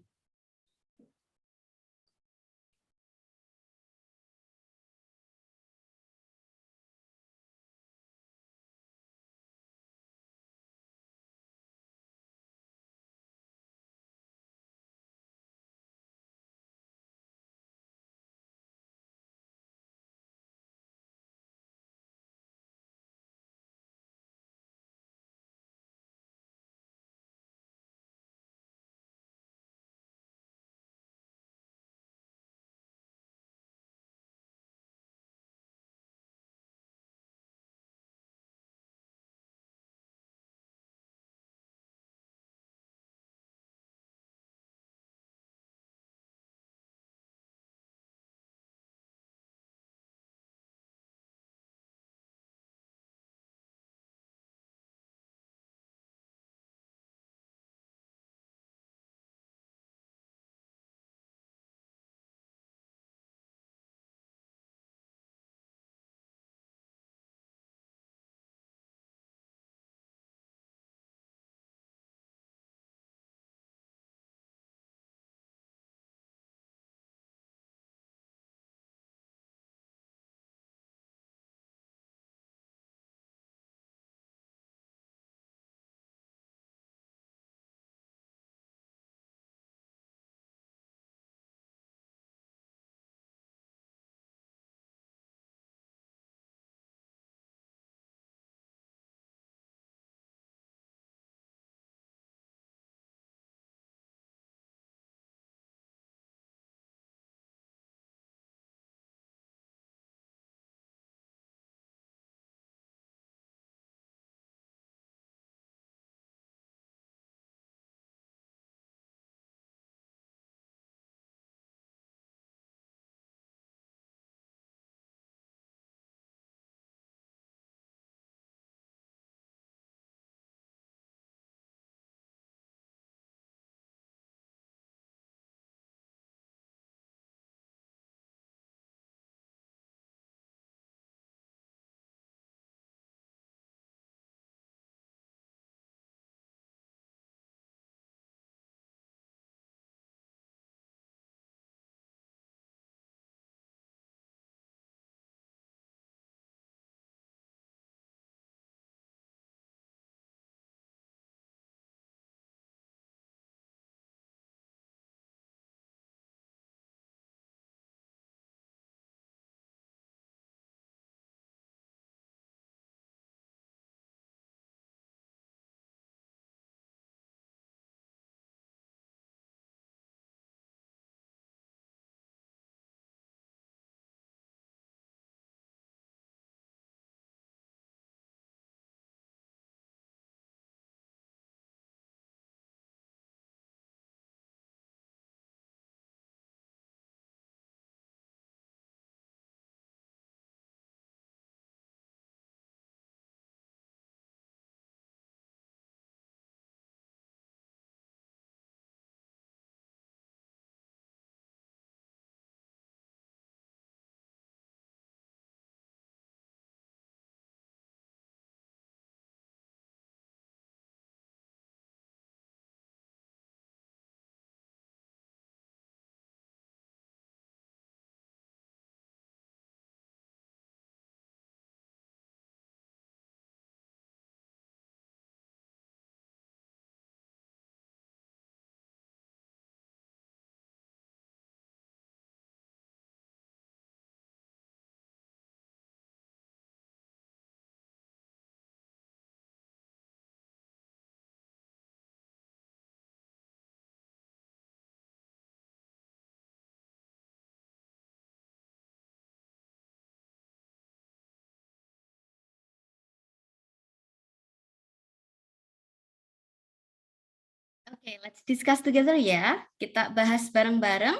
Okay, let's discuss together ya. Kita bahas bareng-bareng.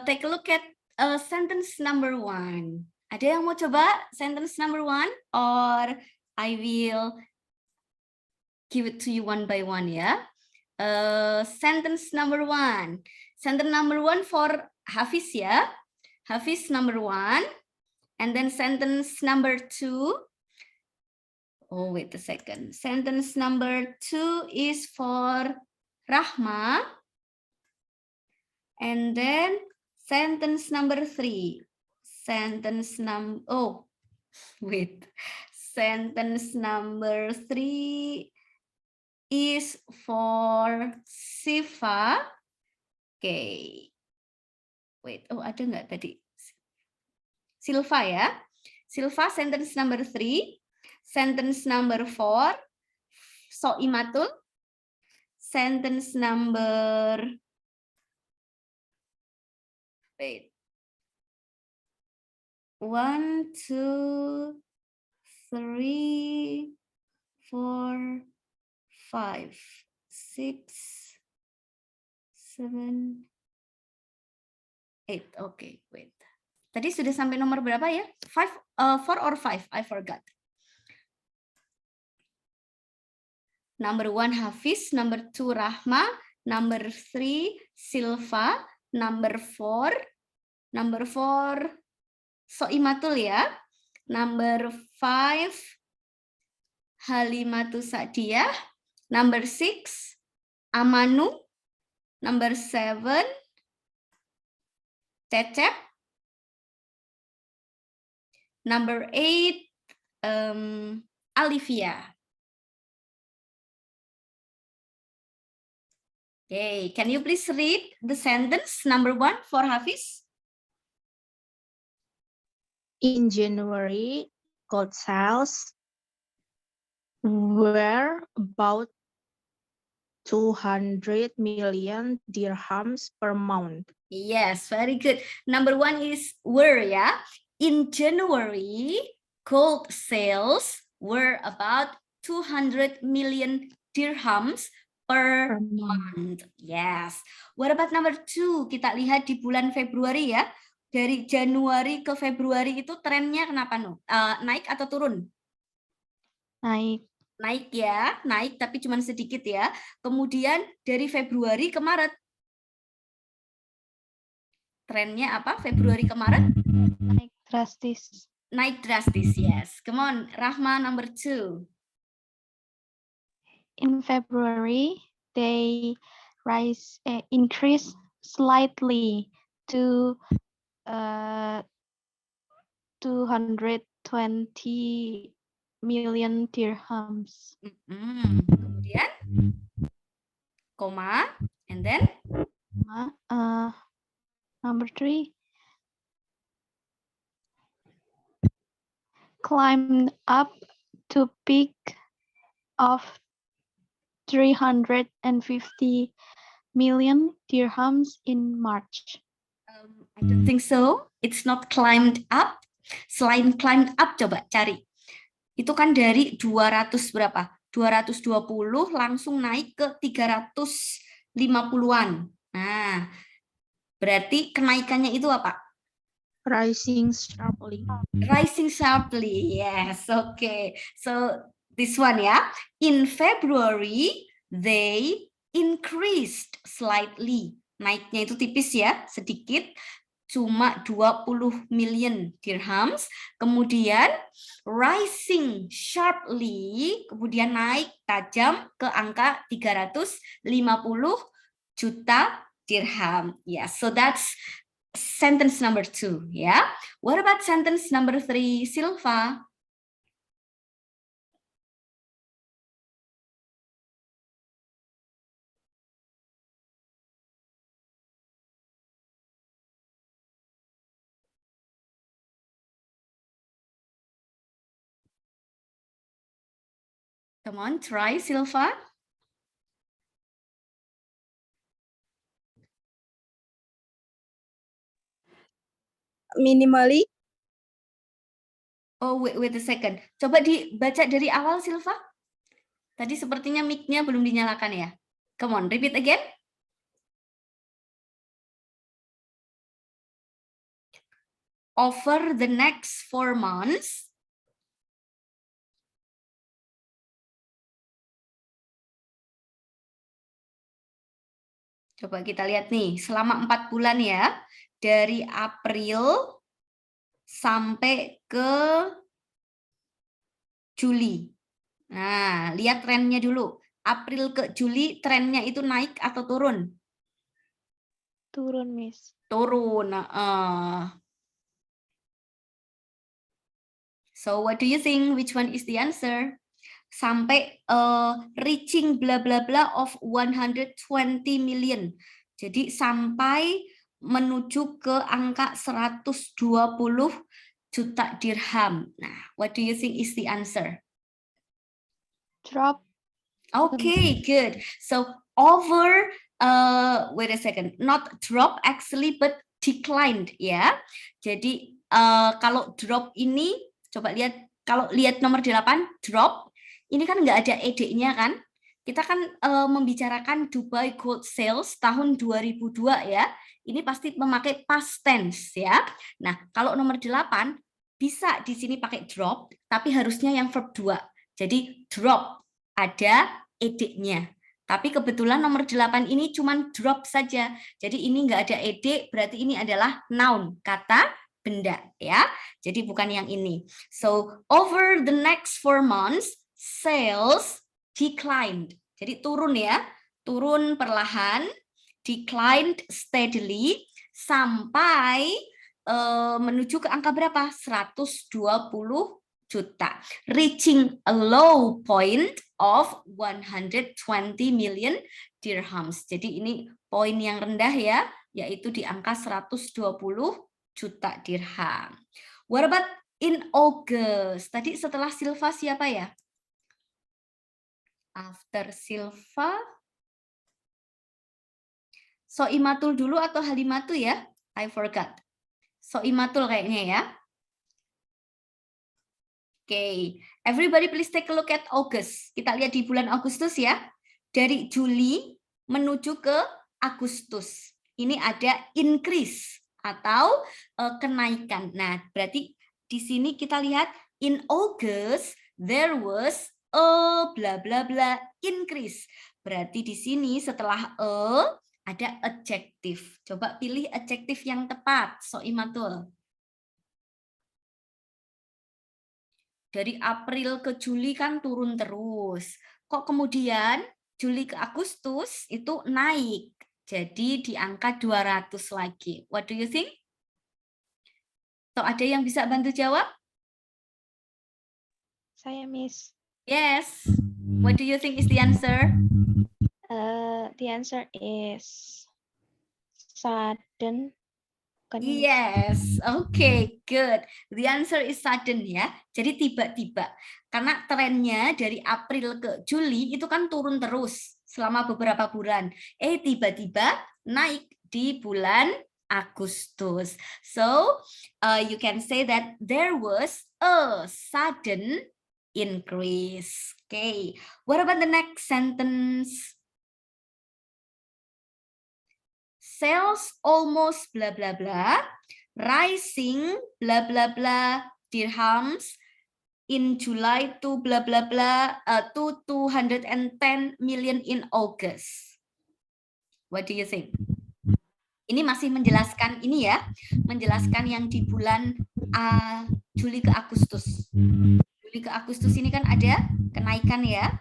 Take a look at sentence number 1. Ada yang mau coba sentence number 1? Or I will give it to you one by one ya. Sentence number 1. Sentence number 1 for Hafiz ya. Hafiz number 1. And then sentence number 2. Oh, wait a second. Sentence number 2 is for Rahma. And then sentence number 3. Sentence number, oh, wait. Sentence number 3 is for Siva. Okay. Wait, oh ada nggak tadi? Silva ya. Silva sentence number 3. Sentence number 4. Soimatul. Sentence number, wait. 1, 2, 3, 4, 5, 6, 7, 8. Okay, wait. Tadi sudah sampai nomor berapa ya? 4 or 5? I forgot. Number 1 Hafiz, number 2 Rahma, number 3 Silva, number 4 Soimatul ya. Number 5 Halimatu Sa'diyah, number 6 Amanu, number 7 Cecep, number 8 Alivia. Okay, can you please read the sentence number 1 for Hafiz? In January, gold sales were about 200 million dirhams per month. Yes, very good. Number 1 is were ya. In January, gold sales were about 200 million dirhams per month. Yes. What about number 2? Kita lihat di bulan Februari ya. Dari Januari ke Februari itu trennya kenapa no? Naik atau turun? Naik. Naik ya, naik tapi cuma sedikit ya. Kemudian dari Februari ke Maret. Trennya apa? Februari ke Maret? Naik drastis. Naik drastis, yes. Come on, Rahma number 2. In February, they increased slightly to 220 million dirhams. Kemudian, koma, and then? Number 3, climbed up to peak of 350 million dirhams in March. I don't think so. It's not climbed up. Selain climbed up, coba cari. Itu kan dari 200 berapa? 220 langsung naik ke 350-an. Nah, berarti kenaikannya itu apa? Rising sharply. Rising sharply, yes. Okay. So this one ya. In February, they increased slightly. Naiknya itu tipis ya, sedikit. Cuma 20 million dirhams. Kemudian rising sharply, kemudian naik tajam ke angka 350 juta dirham. Yeah, so that's sentence number 2, yeah. What about sentence number 3, Silva? Come on, try, Silva. Minimally. Oh, wait a second. Coba dibaca dari awal, Silva. Tadi sepertinya mic-nya belum dinyalakan ya. Come on, repeat again. Over the next 4 months, coba kita lihat nih, selama 4 bulan ya, dari April sampai ke Juli. Nah, lihat trennya dulu. April ke Juli trennya itu naik atau turun? Turun, Miss. Turun. So what do you think? Which one is the answer? Sampai reaching bla bla bla of 120 million. Jadi sampai menuju ke angka 120 juta dirham. Nah, what do you think is the answer? Drop. Okay, good. So over, wait a second, not drop actually, but declined ya. Jadi kalau drop ini, coba lihat, kalau lihat nomor 8, drop, ini kan nggak ada ED-nya kan? Kita kan membicarakan Dubai Gold Sales tahun 2002 ya. Ini pasti memakai past tense ya. Nah, kalau nomor 8, bisa di sini pakai drop, tapi harusnya yang verb 2. Jadi drop, ada ED-nya. Tapi kebetulan nomor 8 ini cuma drop saja. Jadi ini nggak ada ED, berarti ini adalah noun, kata benda ya. Jadi bukan yang ini. So over the next 4 months, sales declined. Jadi turun ya, turun perlahan, declined steadily sampai menuju ke angka berapa? 120 juta, reaching a low point of 120 million dirhams. Jadi ini poin yang rendah ya, yaitu di angka 120 juta dirham. What about in August? Tadi setelah Silva siapa ya? After Silva, Soimatul dulu atau Halimatu ya? I forgot. Soimatul kayaknya ya. Okay, everybody please take a look at August. Kita lihat di bulan Agustus ya. Dari Juli menuju ke Agustus. Ini ada increase atau kenaikan. Nah, berarti di sini kita lihat in August there was a bla bla bla increase. Berarti di sini setelah ada adjective. Coba pilih adjective yang tepat, Soimatul. Dari April ke Juli kan turun terus. Kok kemudian Juli ke Agustus itu naik. Jadi di angka 200 lagi. What do you think? So, ada yang bisa bantu jawab? Saya, Miss. Yes. What do you think is the answer? The answer is sudden. Bukan, Miss. Yes, okay, good. The answer is sudden ya. Jadi tiba-tiba. Karena trennya dari April ke Juli itu kan turun terus selama beberapa bulan. Tiba-tiba naik di bulan Agustus. So, you can say that there was a sudden increase. Okay, what about the next sentence? Sales almost blah blah blah, rising blah blah blah dirhams in July to blah blah blah to 210 million in August. What do you think? Ini masih menjelaskan ini ya, menjelaskan yang di bulan Juli ke Agustus. Juli ke Agustus ini kan ada kenaikan ya.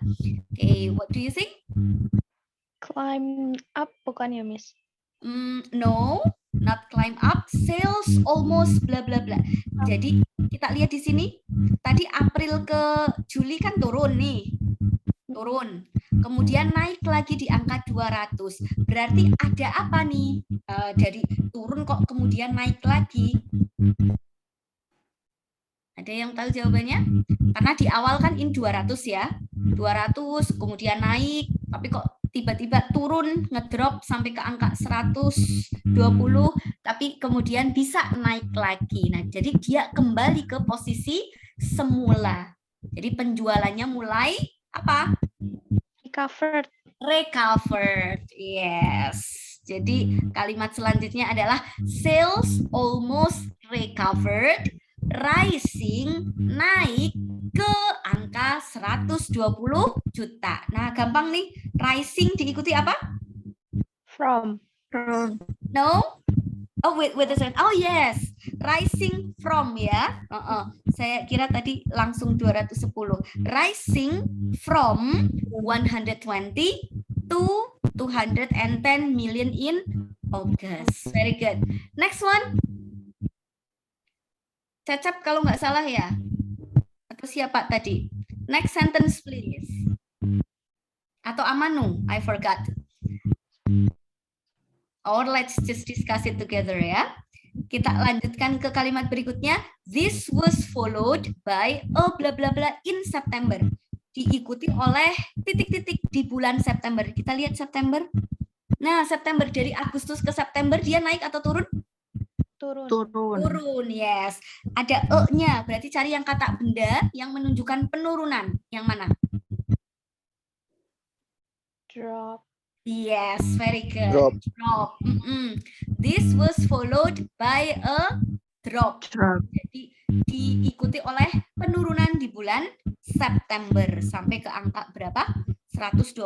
Okay, what do you think? Climb up bukan ya, Miss? No, not climb up. Sales almost bla bla bla. Jadi kita lihat di sini. Tadi April ke Juli kan turun nih. Turun. Kemudian naik lagi di angka 200. Berarti ada apa nih? Dari turun kok kemudian naik lagi? Ada yang tahu jawabannya? Karena di awal kan in 200 ya. 200 kemudian naik, tapi kok tiba-tiba turun, ngedrop sampai ke angka 120, tapi kemudian bisa naik lagi. Nah, jadi dia kembali ke posisi semula. Jadi penjualannya mulai apa? Recovered. Yes. Jadi kalimat selanjutnya adalah sales almost recovered, rising, naik ke angka 120 juta. Nah, gampang nih. Rising diikuti apa? From. No. Oh, wait a second. Oh yes, rising from ya. Saya kira tadi langsung 210. Rising from 120 to 210 million in August. Very good. Next one. Cacap kalau nggak salah ya. Atau siapa tadi? Next sentence please. Atau Amanu, I forgot. Or let's just discuss it together ya. Kita lanjutkan ke kalimat berikutnya. This was followed by a bla bla bla in September. Diikuti oleh titik-titik di bulan September. Kita lihat September. Nah, September dari Agustus ke September dia naik atau turun? Turun. Turun, yes. Ada e-nya, berarti cari yang kata benda yang menunjukkan penurunan. Yang mana? Drop. Yes, very good. Drop. This was followed by a drop. Jadi diikuti oleh penurunan di bulan September sampai ke angka berapa? 120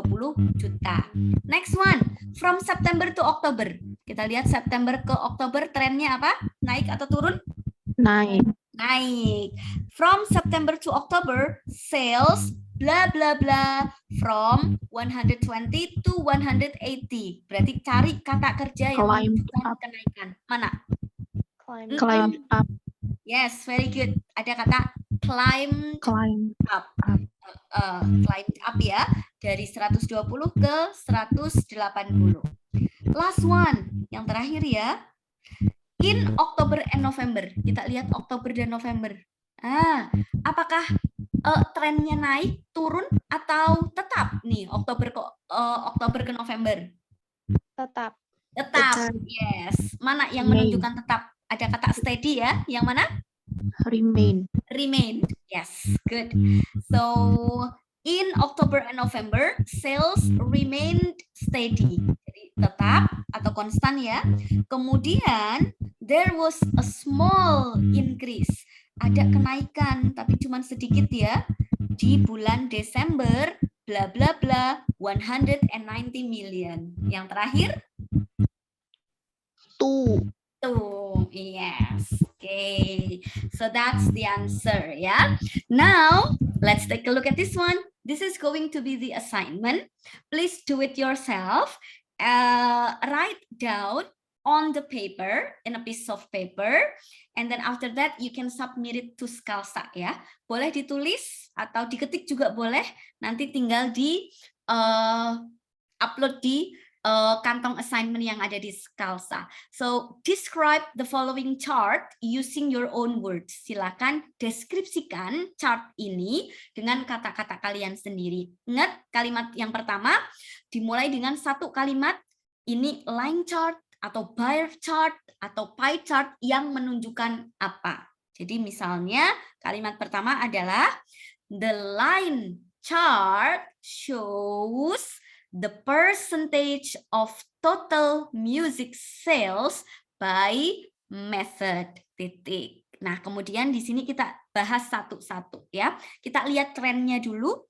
juta. Next one, from September to October. Kita lihat September ke Oktober trennya apa? Naik atau turun? Naik. Naik. From September to October, sales bla bla bla from 120 to 180. Berarti cari kata kerja yang menunjukkan kenaikan. Mana? Climb up. Yes, very good. Ada kata climb up. Climb up ya, dari 120 ke 180. Last one, yang terakhir ya. In October and November. Kita lihat Oktober dan November. Apakah trennya naik, turun, atau tetap nih Oktober ke November? Tetap. Tetap, yes. Mana yang menunjukkan tetap? Ada kata steady ya, yang mana? Remain. Remain, yes, good. So, in October and November, sales remained steady. Jadi tetap atau konstan ya. Kemudian, there was a small increase. Ada kenaikan, tapi cuma sedikit ya. Di bulan Desember, bla bla bla, 190 million. Yang terakhir? Two. Yes. Okay. So that's the answer, yeah. Now, let's take a look at this one. This is going to be the assignment. Please do it yourself. Write down on the paper, in a piece of paper, and then after that you can submit it to Scalsa ya. Boleh ditulis atau diketik juga boleh. Nanti tinggal di upload di kantong assignment yang ada di Scalsa. So, describe the following chart using your own words. Silakan deskripsikan chart ini dengan kata-kata kalian sendiri. Ingat, kalimat yang pertama dimulai dengan satu kalimat, ini line chart atau bar chart atau pie chart yang menunjukkan apa. Jadi misalnya kalimat pertama adalah the line chart shows the percentage of total music sales by method titik. Nah, kemudian di sini kita bahas satu-satu ya. Kita lihat trennya dulu.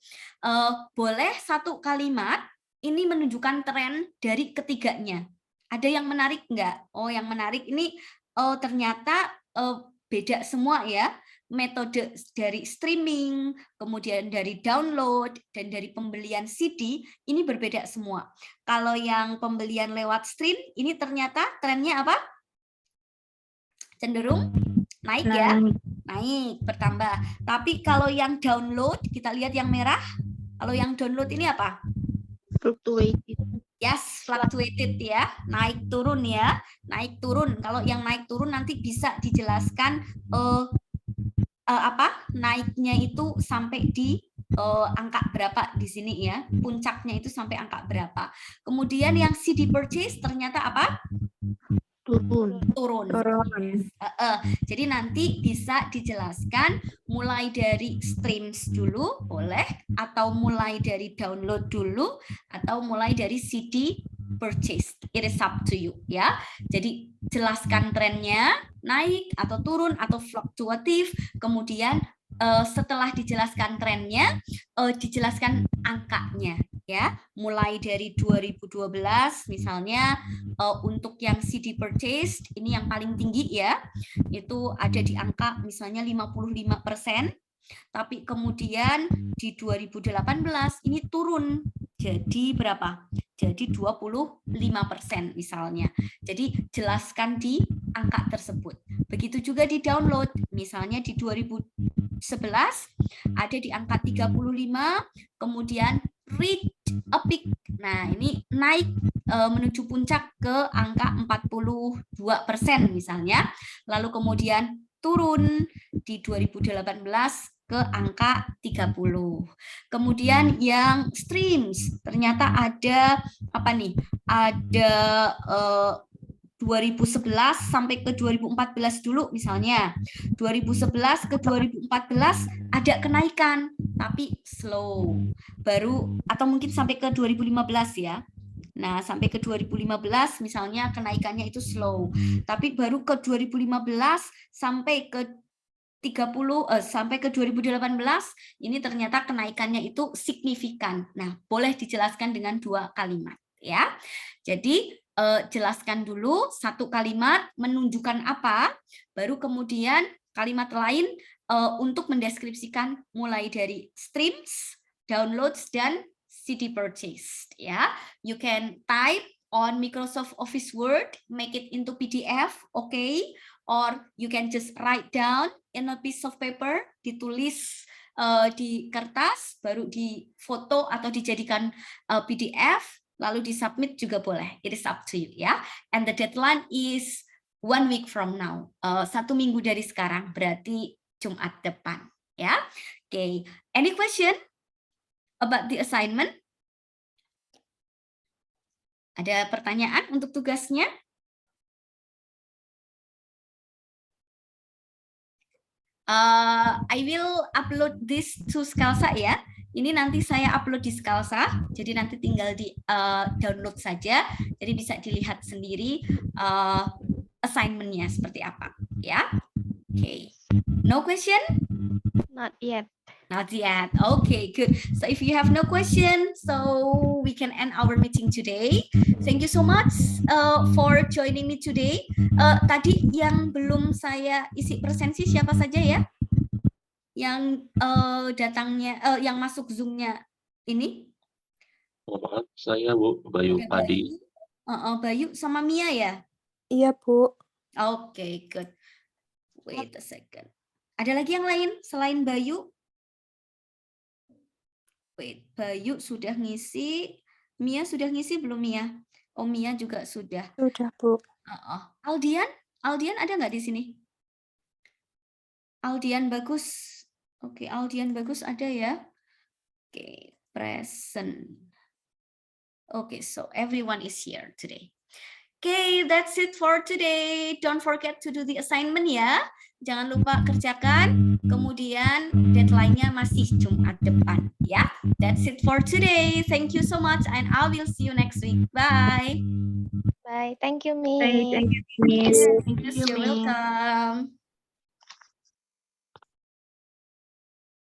Boleh satu kalimat ini menunjukkan tren dari ketiganya. Ada yang menarik nggak? Oh, yang menarik ini ternyata beda semua ya. Metode dari streaming, kemudian dari download, dan dari pembelian CD, ini berbeda semua. Kalau yang pembelian lewat stream, ini ternyata trennya apa? Cenderung naik ya? Naik, bertambah. Tapi kalau yang download, kita lihat yang merah, kalau yang download ini apa? Fluctuated. Yes, fluctuated ya, naik turun ya, naik turun. Kalau yang naik turun nanti bisa dijelaskan naiknya itu sampai di angka berapa di sini ya, puncaknya itu sampai angka berapa. Kemudian yang CD purchase ternyata apa? Turun. Yes. Jadi nanti bisa dijelaskan mulai dari streams dulu boleh, atau mulai dari download dulu, atau mulai dari CD purchase. It is up to you ya. Jadi jelaskan trennya naik atau turun atau fluktuatif, kemudian setelah dijelaskan trennya, dijelaskan angkanya ya. Mulai dari 2012 misalnya untuk yang CD purchased ini yang paling tinggi ya, itu ada di angka misalnya 55%. Tapi kemudian di 2018 ini turun jadi berapa? Jadi 25% misalnya. Jadi jelaskan di angka tersebut. Begitu juga di download. Misalnya di 2011 ada di angka 35, kemudian reach a peak. Nah, ini naik menuju puncak ke angka 42% misalnya. Lalu kemudian turun di 2018 ke angka 30. Kemudian yang streams ternyata ada apa nih? Ada 2011 sampai ke 2014 dulu misalnya. 2011 ke 2014 ada kenaikan tapi slow. Baru atau mungkin sampai ke 2015 ya. Nah, sampai ke 2015 misalnya kenaikannya itu slow. Tapi baru ke 2015 sampai ke 30 sampai ke 2018 ini ternyata kenaikannya itu signifikan. Nah, boleh dijelaskan dengan 2 kalimat ya. Jadi jelaskan dulu satu kalimat menunjukkan apa, baru kemudian kalimat lain untuk mendeskripsikan mulai dari streams, downloads dan CD purchased ya. You can type on Microsoft Office Word, make it into PDF, okay? Or you can just write down in a piece of paper, ditulis di kertas, baru difoto atau dijadikan PDF, lalu disubmit juga boleh. It is up to you ya. And the deadline is 1 week from now. 1 minggu dari sekarang, berarti Jumat depan ya. Okay. Any question about the assignment? Ada pertanyaan untuk tugasnya? I will upload this to Scalsa ya. Ini nanti saya upload di Scalsa, jadi nanti tinggal di download saja, jadi bisa dilihat sendiri assignment-nya seperti apa ya. Okay. No question? Not yet. Not yet. Okay, good. So if you have no question, so we can end our meeting today. Thank you so much for joining me today. Tadi yang belum saya isi presensi siapa saja ya? Yang datangnya, yang masuk Zoom-nya ini? Saya Bu, Bayu Padi. Bayu sama Mia ya? Iya, Bu. Okay, good. Wait a second. Ada lagi yang lain selain Bayu? Wait, Bayu sudah ngisi, Mia sudah ngisi belum Mia? Oh, Mia juga sudah. Sudah, Bu. Aldian? Aldian ada nggak di sini? Aldian Bagus. Oke, Aldian Bagus ada ya? Oke, present. Oke, so everyone is here today. Okay, that's it for today. Don't forget to do the assignment ya. Jangan lupa kerjakan. Kemudian deadline-nya masih Jumat depan ya. That's it for today. Thank you so much and I will see you next week. Bye. Bye. Thank you, Miss. Bye. Thank you, Miss. You're welcome.